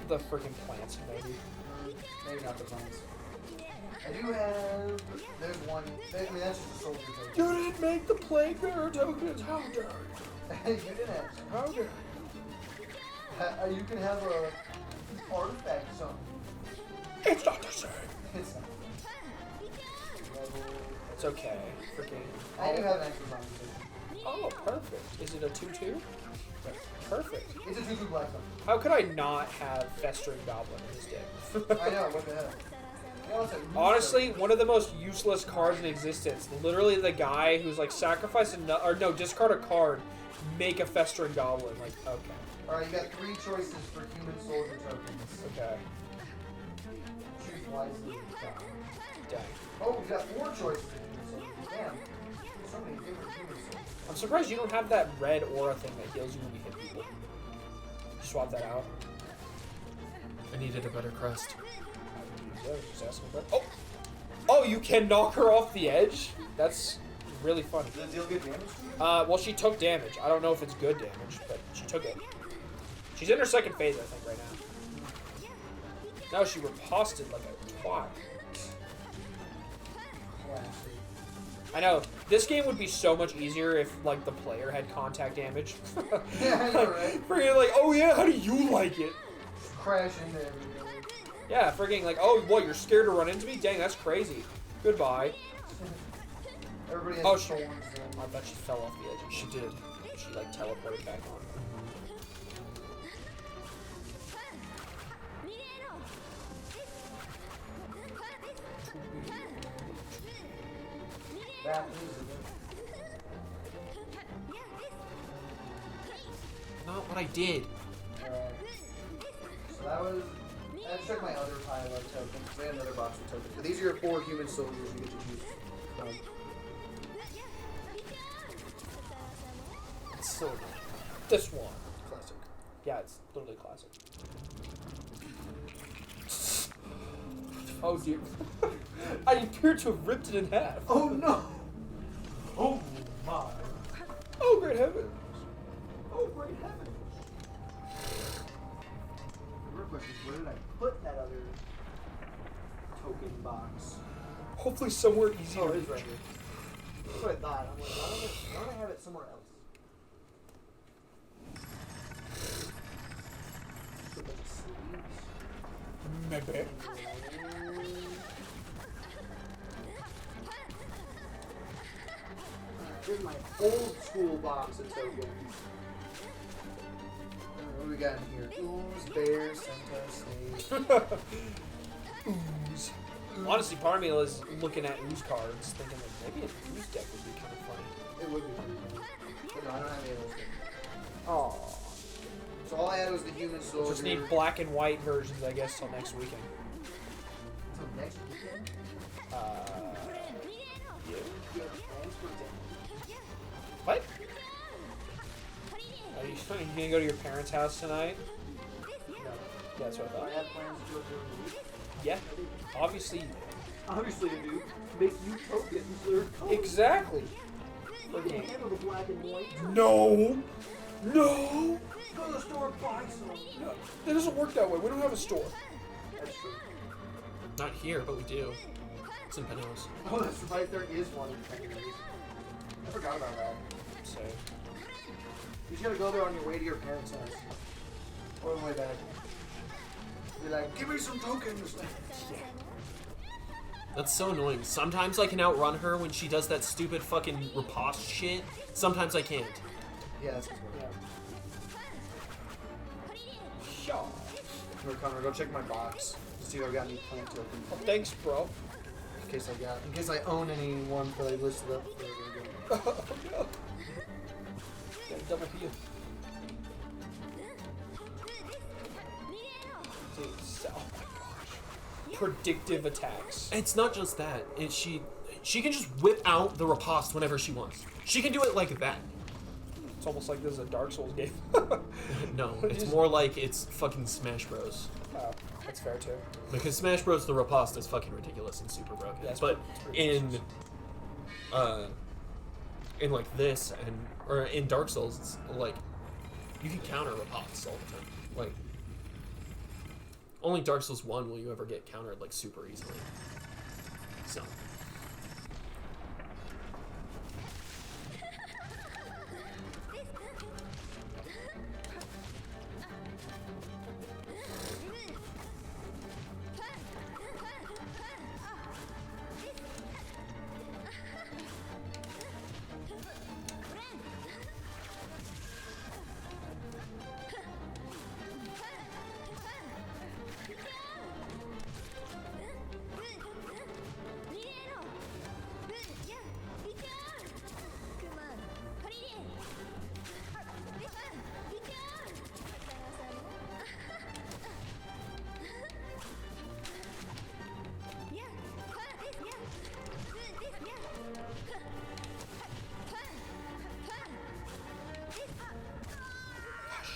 The freaking plants, maybe. maybe not the plants. I do have. There's one. I mean, that's just a soldier token. You didn't make the plague bearer tokens. How dare you? You didn't have. How dare you? You can have a artifact something. It's not the same. It's not. It's okay. Freaking. I do have an extra zombie token. Oh, perfect. Is it a 2/2? Perfect. It's a 2/2 black one. How could I not have Festering Goblin in this deck? I know. What the hell? Honestly, one of the most useless cards in existence. Literally, the guy who's like sacrifice discard a card, make a Festering Goblin. Like, okay, All right, you got 3 choices for human soldier tokens. okay, Choose wisely. dang. Oh, you got 4 choices for human soldier. Damn. So many different human soldiers. I'm surprised you don't have that red aura thing that heals you when you hit people. Swap that out. I needed a better crest. Oh! Oh, you can knock her off the edge? That's really funny. Does it deal good damage? Well, she took damage. I don't know if it's good damage, but she took it. She's in her second phase, I think, right now. Now she riposted like a twat. I know. This game would be so much easier if, like, the player had contact damage. Yeah, I know, right? Freaking like, oh yeah, how do you like it? Crash into everything. Yeah, freaking like, oh, what, you're scared to run into me? Dang, that's crazy. Goodbye. Everybody has Oh, thorns. I bet she fell off the edge. And she did. She, like, teleported back on. That music. Not what I did. So that was. I just checked my other pile of tokens. I had another box of tokens. But these are your 4 human soldiers you get to choose from. It's so this one. Classic. Yeah, it's literally classic. Oh dear. I appear to have ripped it in half. Oh no! Oh my. Oh great heavens. Oh great heavens! The real question is, where did I put that other token box? Hopefully somewhere easy Oh, to it is reach. right here. That's what I thought. I'm like, why don't I have it somewhere else? Put a bunch of sleeves. Maybe. Here's my old school box of tokens. What do we got in here? Ooze, bears, centaur, snake. Ooze. Honestly, part of me is looking at ooze cards, thinking like maybe an ooze deck would be kind of funny. It would be pretty fun. But no, I don't have any of those things. Oh. So all I had was the human soldier. Just need black and white versions, I guess, till next weekend. Until next weekend? Yeah. You have plans for dinner? What? Are you gonna go to your parents' house tonight? No. Yeah, that's what I Do I thought. have plans to do it during the week? Yeah, obviously you do. Obviously I do. Make you tokens that are colored. Exactly. You can't handle the black and white. No! No! Go to the store and buy some. No, it doesn't work that way. We don't have a store. That's true. Not here, but we do. It's in Pinellas. Oh, that's right. There is one in Texas. I forgot about that. So, You just gotta go there on your way to your parents' house. Or on the way back. Be like, give me some tokens. That's so annoying. Sometimes I can outrun her when she does that stupid fucking riposte shit. Sometimes I can't. Yeah, that's good. yeah. Sure. Here, Connor, go check my box to see if I've got any plant tokens. Oh, thanks, bro. In case I own any ones that I listed up. Oh, no. Got a double heal. Dude, so, oh my gosh. Predictive attacks. It's not just that. She can just whip out the riposte whenever she wants. She can do it like that. It's almost like this is a Dark Souls game. No, it's more like it's fucking Smash Bros. Oh, that's fair too. Because Smash Bros. The riposte is fucking ridiculous and super broken. Yeah, it's but pretty in like this or in Dark Souls, it's like you can counter ripostes all the time. Like only Dark Souls 1 will you ever get countered like super easily. So.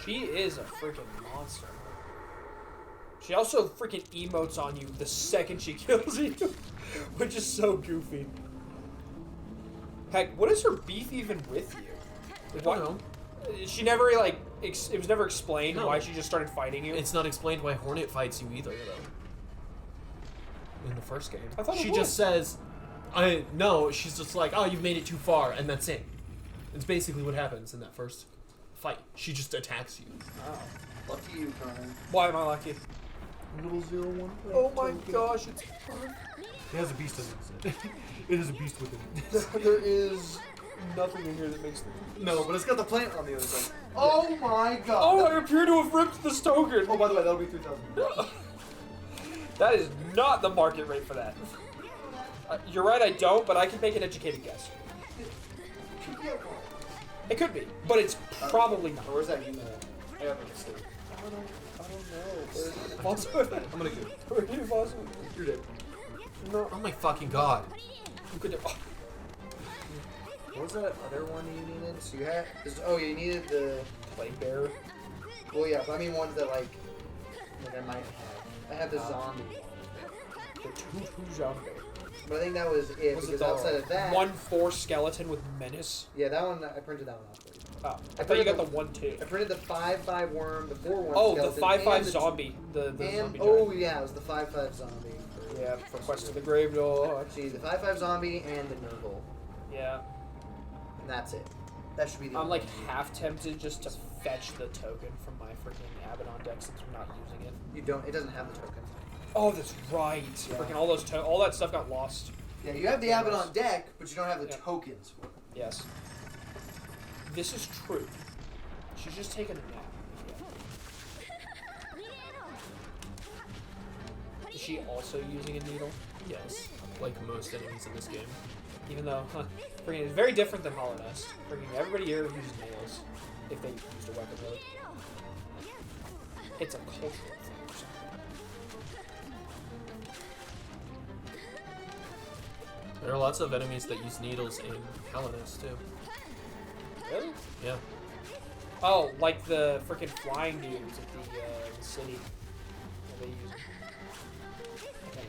She is a freaking monster. She also freaking emotes on you the second she kills you, which is so goofy. Heck, what is her beef even with you? I don't know. She never like it was never explained No. why she just started fighting you. It's not explained why Hornet fights you either, though. In the first game, I thought it she was. just says, no." She's just like, "Oh, you've made it too far," and that's it. It's basically what happens in that first fight. She just attacks you. Oh. Lucky you, Connor. Why am I lucky? Little 01. Oh my gosh, it's It has a beast in it. It is a beast within it. There is. nothing in here that makes the No, but it's got the plant on the other side. Oh my god. Oh, I appear to have ripped the token. Oh, by the way, that'll be 3,000. That is not the market rate for that. You're right, I don't, but I can make an educated guess. It could be, but it's probably not. Where's that email? I have it saved. I don't know. I'm gonna go. Where are you, Fossil? You're dead. No. Oh my fucking god. You could. Oh. What was that other one you needed? So you had. Oh, you needed the. Plague Bear. Well, yeah, but I mean ones that like I might have. I have the zombie one. The two zombie. But I think that was it, because outside of that... 1-4 skeleton with menace. Yeah, that one, I printed that one off for you. Oh, I thought you got the 1-2. I printed the 5/5 worm, the 4/1 Oh, skeleton, the 5/5 and zombie. The zombie oh, giant. yeah, it was the 5/5 zombie. Yeah, for Quest of the Grave Dog. See, the 5/5 zombie and the Nurgle. Yeah. And that's it. That should be the I'm only like one. half tempted just to fetch the token from my freaking Abaddon deck since I'm not using it. You don't, it doesn't have the token. Oh, that's right. Yeah. Freaking all those all that stuff got lost. Yeah, you have the Yeah, Abaddon deck, but you don't have the Yeah. tokens for it. Yes. This is true. She's just taking a nap. Yeah. Is she also using a needle? Yes. Like most enemies in this game. Even though, freaking it's very different than Hollow Nest. Freaking everybody here uses nails. If they used a weapon, really. It's a cultural thing or something. There are lots of enemies that use needles in Hellenist too. Really? Yeah. Oh, like the freaking flying dudes at the city. Yeah, they use them. Okay.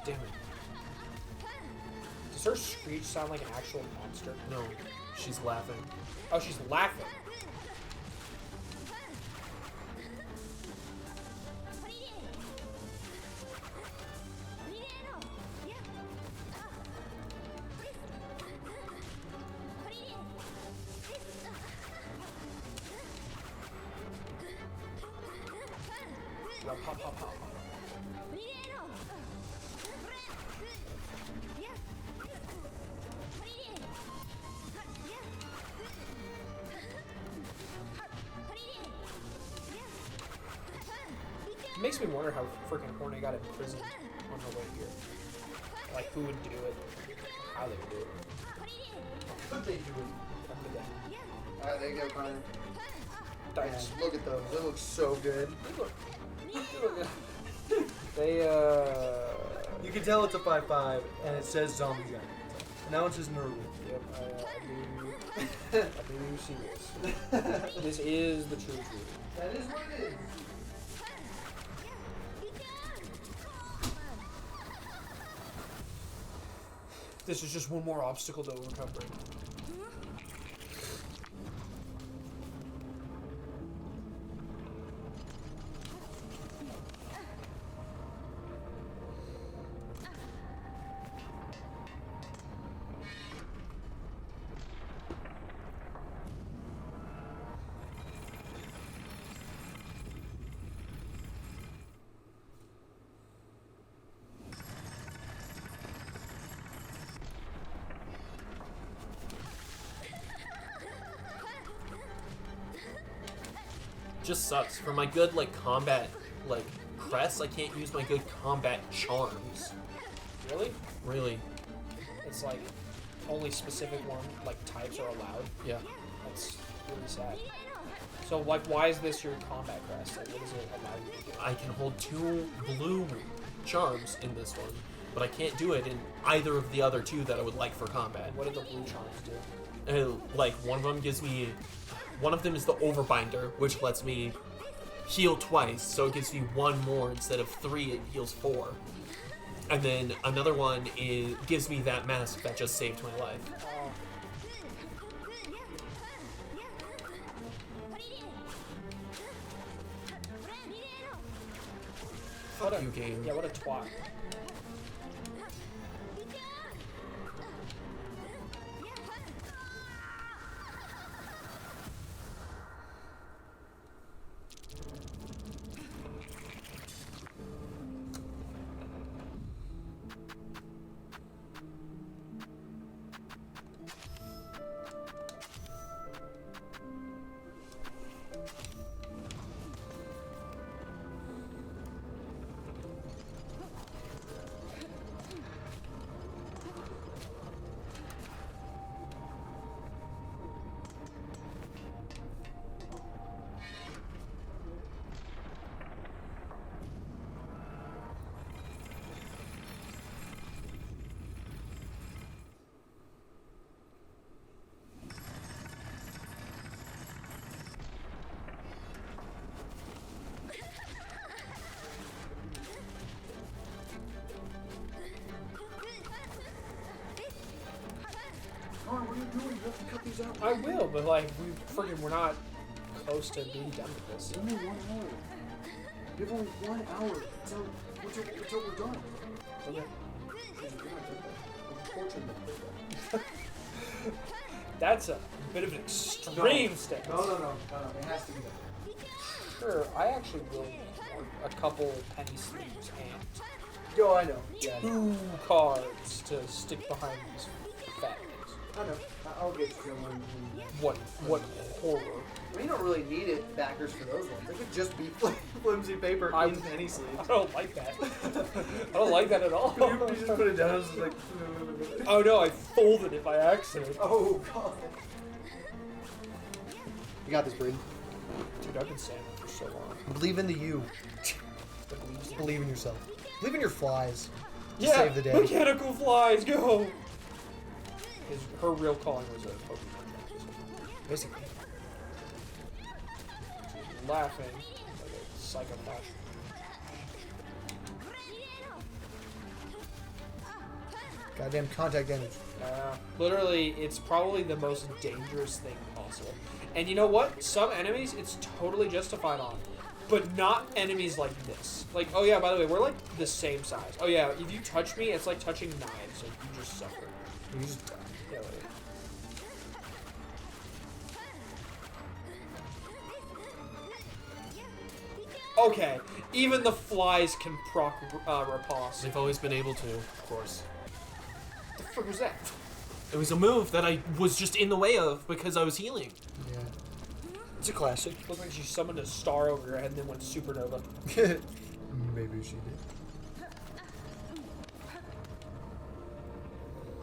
Damn it. Does her screech sound like an actual monster? No, she's laughing. Oh, she's laughing. Pop, pop, pop, pop. It makes me wonder how freaking Horny got imprisoned on her way here. Like, who would do it? How they would do it. Could they do it? Alright, there you go, Connor. Thanks. Man, look at those. They look so good. They, You can tell it's a 5/5, and it says zombie giant. Now it's just Nurgle. Yep, I do see this. This is the true truth. That is what it is. This is just one more obstacle to overcome, right? Just sucks. For my good like combat like crest, I can't use my good combat charms. Really? Really. It's like only specific one like types are allowed. Yeah. That's really sad. So like, why is this your combat crest? Like, what does it allow you to do? I can hold 2 blue charms in this one, but I can't do it in either of the other 2 that I would like for combat. What do the blue charms do? Like one of them gives me, one of them is the Overbinder, which lets me heal twice, so it gives me 1 more instead of 3. It heals 4. And then another one gives me that mask that just saved my life. Oh. Fuck you, game. Yeah, what a twat. What are you doing? You have to cut these out. I will, but like, we're not close to being done with this. It's only 1 hour. You have only 1 hour until we're done. Okay. Unfortunately. That's a bit of an extreme stance. No. It has to be done. Sure, I actually will need a couple penny sleeves and Yo, I know. Yeah, 2 cards to stick behind these fat things. I know. I'll get you one. What horror. I mean, you don't really need it backers for those ones. They could just be flimsy paper in penny sleeves. I don't like that. I don't like that at all. You just put it down. It's like. Oh no, I folded it by accident. Oh god. You got this, Braden. Dude, I've been saying that for so long. Believe in the you. Just believe in yourself. Believe in your flies. To Yeah, save the day. mechanical flies, go! Her real calling was a Pokemon trainer. Basically. She's laughing like a psychopath. Goddamn contact damage. Literally, it's probably the most dangerous thing possible. And you know what? Some enemies, it's totally justified on. But not enemies like this. Like, oh yeah, by the way, we're like the same size. Oh yeah, if you touch me, it's like touching knives, so you just suffer. You just die. Yeah, like, okay, even the flies can proc riposte. They've always been able to, of course. What the frick was that? It was a move that I was just in the way of because I was healing. Yeah. It's a classic. Looks like she summoned a star over her head and then went supernova. Maybe she did.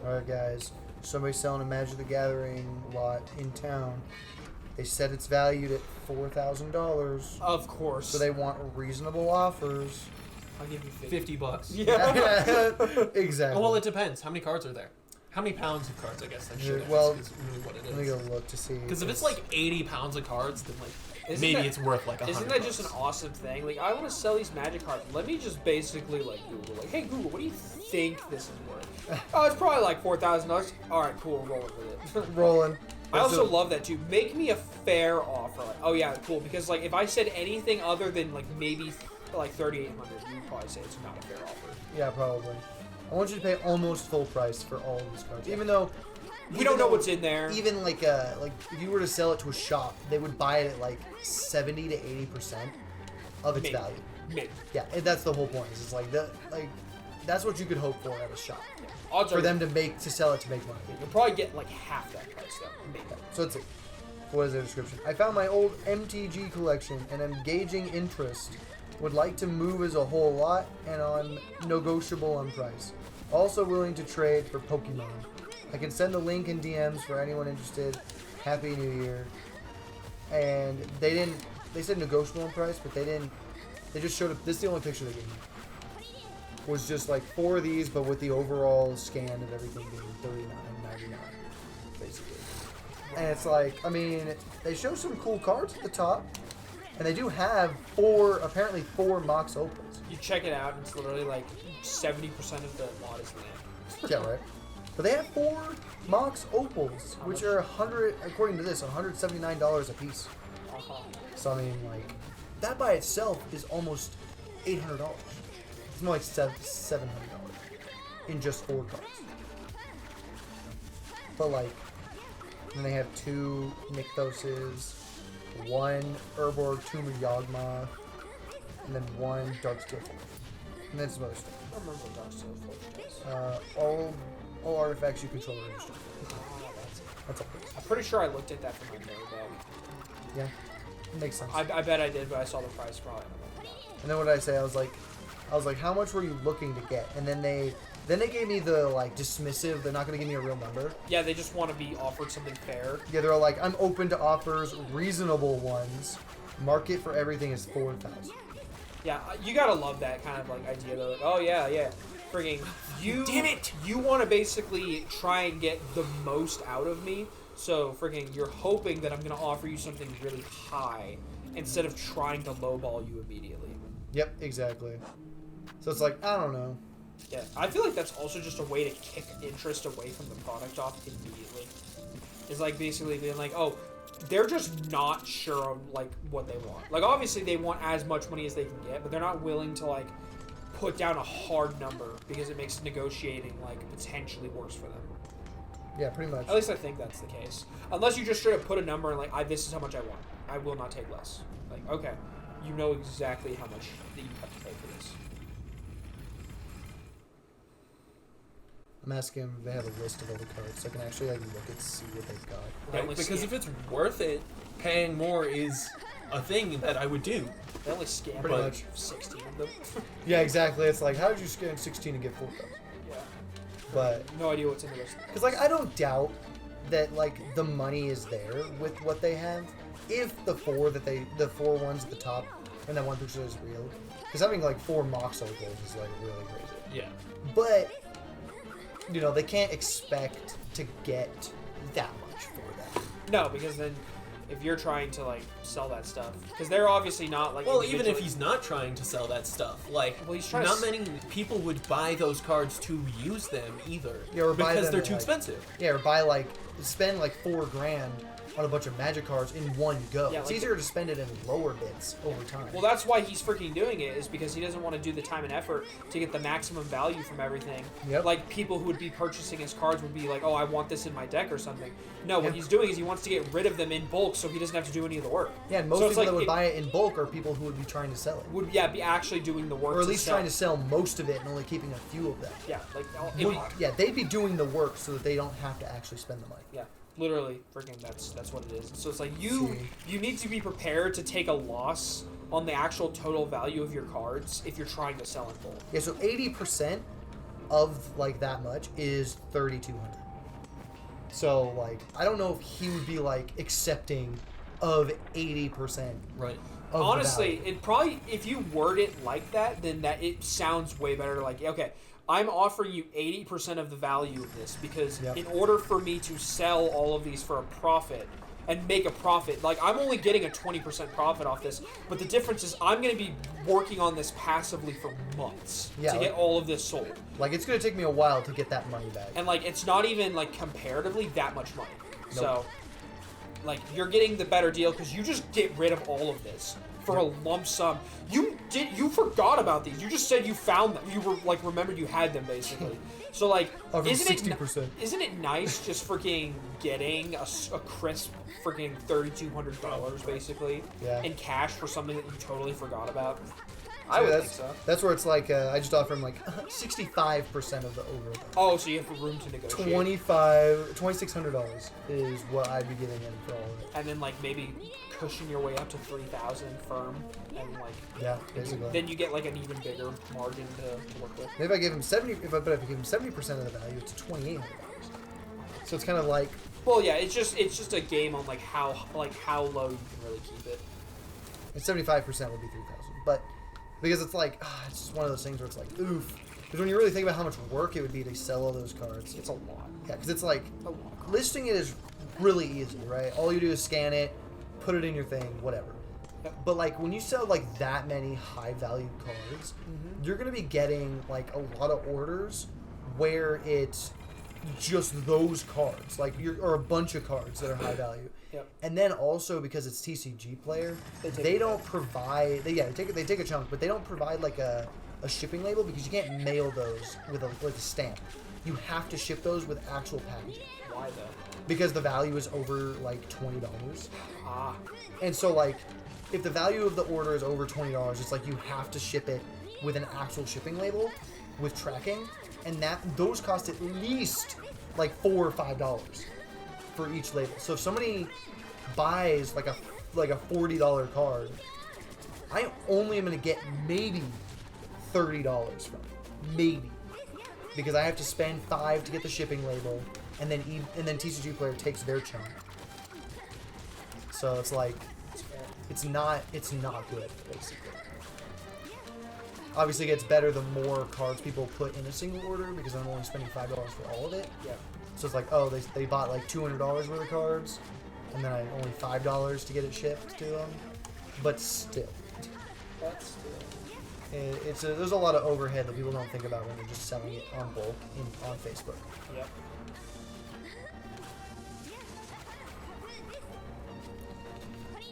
Alright guys, somebody's selling a Magic the Gathering lot in town. They said it's valued at $4,000. Of course. So they want reasonable offers. I'll give you 50. $50. Yeah. Exactly. Oh, well, it depends. How many cards are there? How many pounds of cards, I guess I should ask, Well, is really what it Let me is. go look to see. Because if it's like 80 pounds of cards, then like Isn't maybe that- it's worth like $100. Isn't that just an awesome thing? Like, I want to sell these magic cards. Let me just basically, like, Google. Like, hey, Google, what do you think this is worth? Oh, it's probably like $4,000. All right, cool, rolling with it. Rolling. I also love that, too. Make me a fair offer. Like, oh, yeah, cool. Because, like, if I said anything other than, like, maybe, like, $3,800, you'd probably say it's not a fair offer. Yeah, probably. I want you to pay almost full price for all of these cards, even though We don't know what's in there. Even like if you were to sell it to a shop, they would buy it at like 70 to 80% of its Maybe. value. Maybe. Yeah, and that's the whole point. Is it's like that's what you could hope for at a shop Odds for are them to sell it to make money. you'll probably get, like, half that price, though. Maybe. So let's see. What is their description? I found my old MTG collection and am gauging interest. Would like to move as a whole lot and on negotiable on price. Also willing to trade for Pokemon. I can send the link in DMs for anyone interested. Happy New Year. And they said negotiable on price, but they just showed up. This is the only picture they gave me. Was just like 4 of these, but with the overall scan of everything being $39.99, basically. And it's like, I mean, they show some cool cards at the top, and they do have apparently four Mox Opals. You check it out, and it's literally like 70% of the lot is land. Yeah, right. But they have 4 Mox Opals, How which much? are according to this, $179 a piece. Uh-huh. So I mean, like, that by itself is almost $800. It's more like $700 in just 4 cards. But like, then they have 2 Nykthoses, 1 Urborg, 2 Yawgmoth, and then 1 Darksteel Forge. And then some other stuff. I don't remember what Darksteel Forge does. All artifacts you control are destroyed. That's all. I'm pretty sure I looked at that for my mailbag. Yeah, it makes sense. I bet I did, but I saw the price probably. And then what did I say? I was like, how much were you looking to get? And then they gave me the like dismissive. They're not gonna give me a real number. Yeah, they just want to be offered something fair. Yeah, they're like, I'm open to offers, reasonable ones. Market for everything is 4,000. Yeah, you gotta love that kind of like idea though. Like, oh yeah, frigging you. Damn it! You want to basically try and get the most out of me. So frigging, you're hoping that I'm gonna offer you something really high instead of trying to lowball you immediately. Yep, exactly. So it's like, I don't know. Yeah, I feel like that's also just a way to kick interest away from the product off immediately. It's like basically being like, oh, they're just not sure on like what they want. Like obviously they want as much money as they can get, but they're not willing to like put down a hard number because it makes negotiating like potentially worse for them. Yeah, pretty much. At least I think that's the case. Unless you just straight up put a number and like, this is how much I want. I will not take less. Like, okay, you know exactly how much that you have to pay for this. I'm asking them if they have a list of all the cards so I can actually like look and see what they've got. Right, because if it's worth it, paying more is a thing that I would do. They only scam Pretty like much. 16 of them. Yeah, exactly. It's like, how did you scan 16 and get 4 cards? Yeah. But No idea what's in the list. because like I don't doubt that like the money is there with what they have. If the 4 ones at the top and that one picture is real, because having like 4 Moxo goals is like really crazy. Yeah. But you know they can't expect to get that much for that. No, because then if you're trying to like sell that stuff, because they're obviously not like. Well, even if individually- he's not trying to sell that stuff, like, Well, he's trying not to many people would buy those cards to use them either. Yeah, or buy because them they're at, too like- expensive. Yeah, or buy like spend like $4,000 on a bunch of Magic cards in one go. Yeah, it's like- easier to spend it in lower bits over time. Well, that's why he's freaking doing it, is because he doesn't want to do the time and effort to get the maximum value from everything. Yep. Like, people who would be purchasing his cards would be like, oh, I want this in my deck or something. No, what Yeah. he's doing is he wants to get rid of them in bulk so he doesn't have to do any of the work. Yeah, and most So it's people like that would it buy it in bulk are people who would be trying to sell it. would, yeah, be actually doing the work Or at to least sell. trying to sell most of it and only keeping a few of them. Yeah, like, Yeah, they'd be doing the work so that they don't have to actually spend the money. yeah. Literally, freaking, that's what it is. So it's like you See. need to be prepared to take a loss on the actual total value of your cards if you're trying to sell in bulk. Yeah, so 80% of like that much is 3,200. So like, I don't know if he would be like accepting of 80%. Right. Of the Honestly, value. it probably, if you word it like that, then that it sounds way better. Like, okay, I'm offering you 80% of the value of this because Yep. in order for me to sell all of these for a profit and make a profit, like I'm only getting a 20% profit off this, but the difference is I'm going to be working on this passively for months Yeah, to like- get all of this sold. Like, it's gonna take me a while to get that money back. And like it's not even like comparatively that much money. Nope. So like you're getting the better deal because you just get rid of all of this for a lump sum. You forgot about these. You just said you found them. You were like remembered you had them basically. So like Over isn't 60%. isn't it nice just freaking getting a crisp freaking $3,200 basically Yeah. in cash for something that you totally forgot about? I So would that's, think so. That's where it's like, I just offer him like 65% of the over. Oh, so you have room to negotiate. $2,600 is what I'd be giving him for all of it. And then like maybe cushion your way up to 3,000 firm, and like Yeah, basically. then you get like an even bigger margin to work with. Maybe if I give him 70, if I give him 70% of the value, it's $2,800. So it's kind of like, Well, yeah, it's just a game on like how low you can really keep it. and 75% would be 3,000. But because it's like, it's just one of those things where it's like, oof. Because when you really think about how much work it would be to sell all those cards, It's a lot. yeah, because it's like A lot. listing it is really easy, right? All you do is scan it, put it in your thing, whatever. Yep. But like when you sell like that many high value cards, you're gonna be getting like a lot of orders where it's just those cards, like or a bunch of cards that are high value, Yep. And then also because it's TCG player, they don't provide. They take a chunk, but they don't provide like a shipping label because you can't mail those with a stamp. You have to ship those with actual packaging. Why though? Because the value is over like $20. Ah. And so like, if the value of the order is over $20, it's like you have to ship it with an actual shipping label, with tracking, and those cost at least like $4 or $5 for each label. So if somebody buys like a $40 card, I only am gonna get maybe $30 from it, maybe, because I have to spend $5 to get the shipping label, and then TCG player takes their chunk. So it's like, it's not good, basically. Obviously, it gets better the more cards people put in a single order because I'm only spending $5 for all of it. Yeah. So it's like, oh, they bought like $200 worth of cards, and then I only $5 to get it shipped to them. But still, That's there's a lot of overhead that people don't think about when they're just selling it on bulk on Facebook. Yep.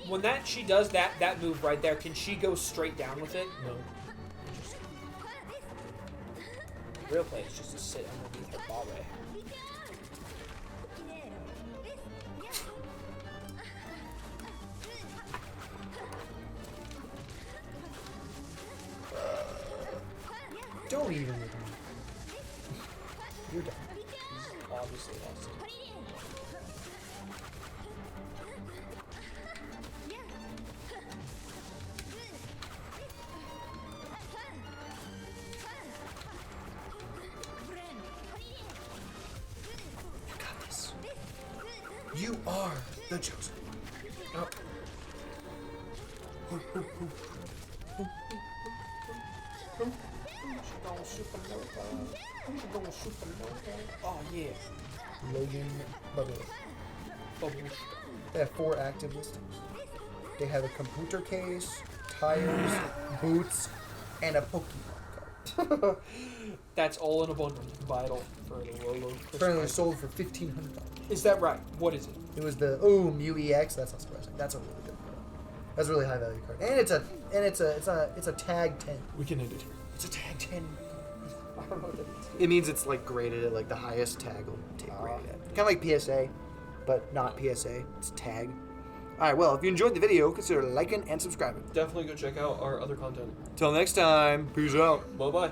When she does that move right there, can she go straight down with it? No. Interesting. Real play is just to sit underneath her ball ray. Don't even with me. You're done. He's obviously lost it. You got this. You are the chosen. Oh. Oh yeah. Logan Bubble. Bubbles. They have 4 active listings. They have a computer case, tires, boots, and a Pokemon card. That's all in a bundle. You can buy it all for the low, low. Apparently sold for $1,500. Is that right? What is it? It was the Mew EX. That's not surprising. That's a really good card. That's a really high value card, and it's a tag 10. We can end it here. It's a tag 10. I don't know what that means. It means it's like graded at like the highest tag graded at. Kind of like PSA, but not PSA. It's tag. All right. Well, if you enjoyed the video, consider liking and subscribing. Definitely go check out our other content. Till next time. Peace out. Bye bye.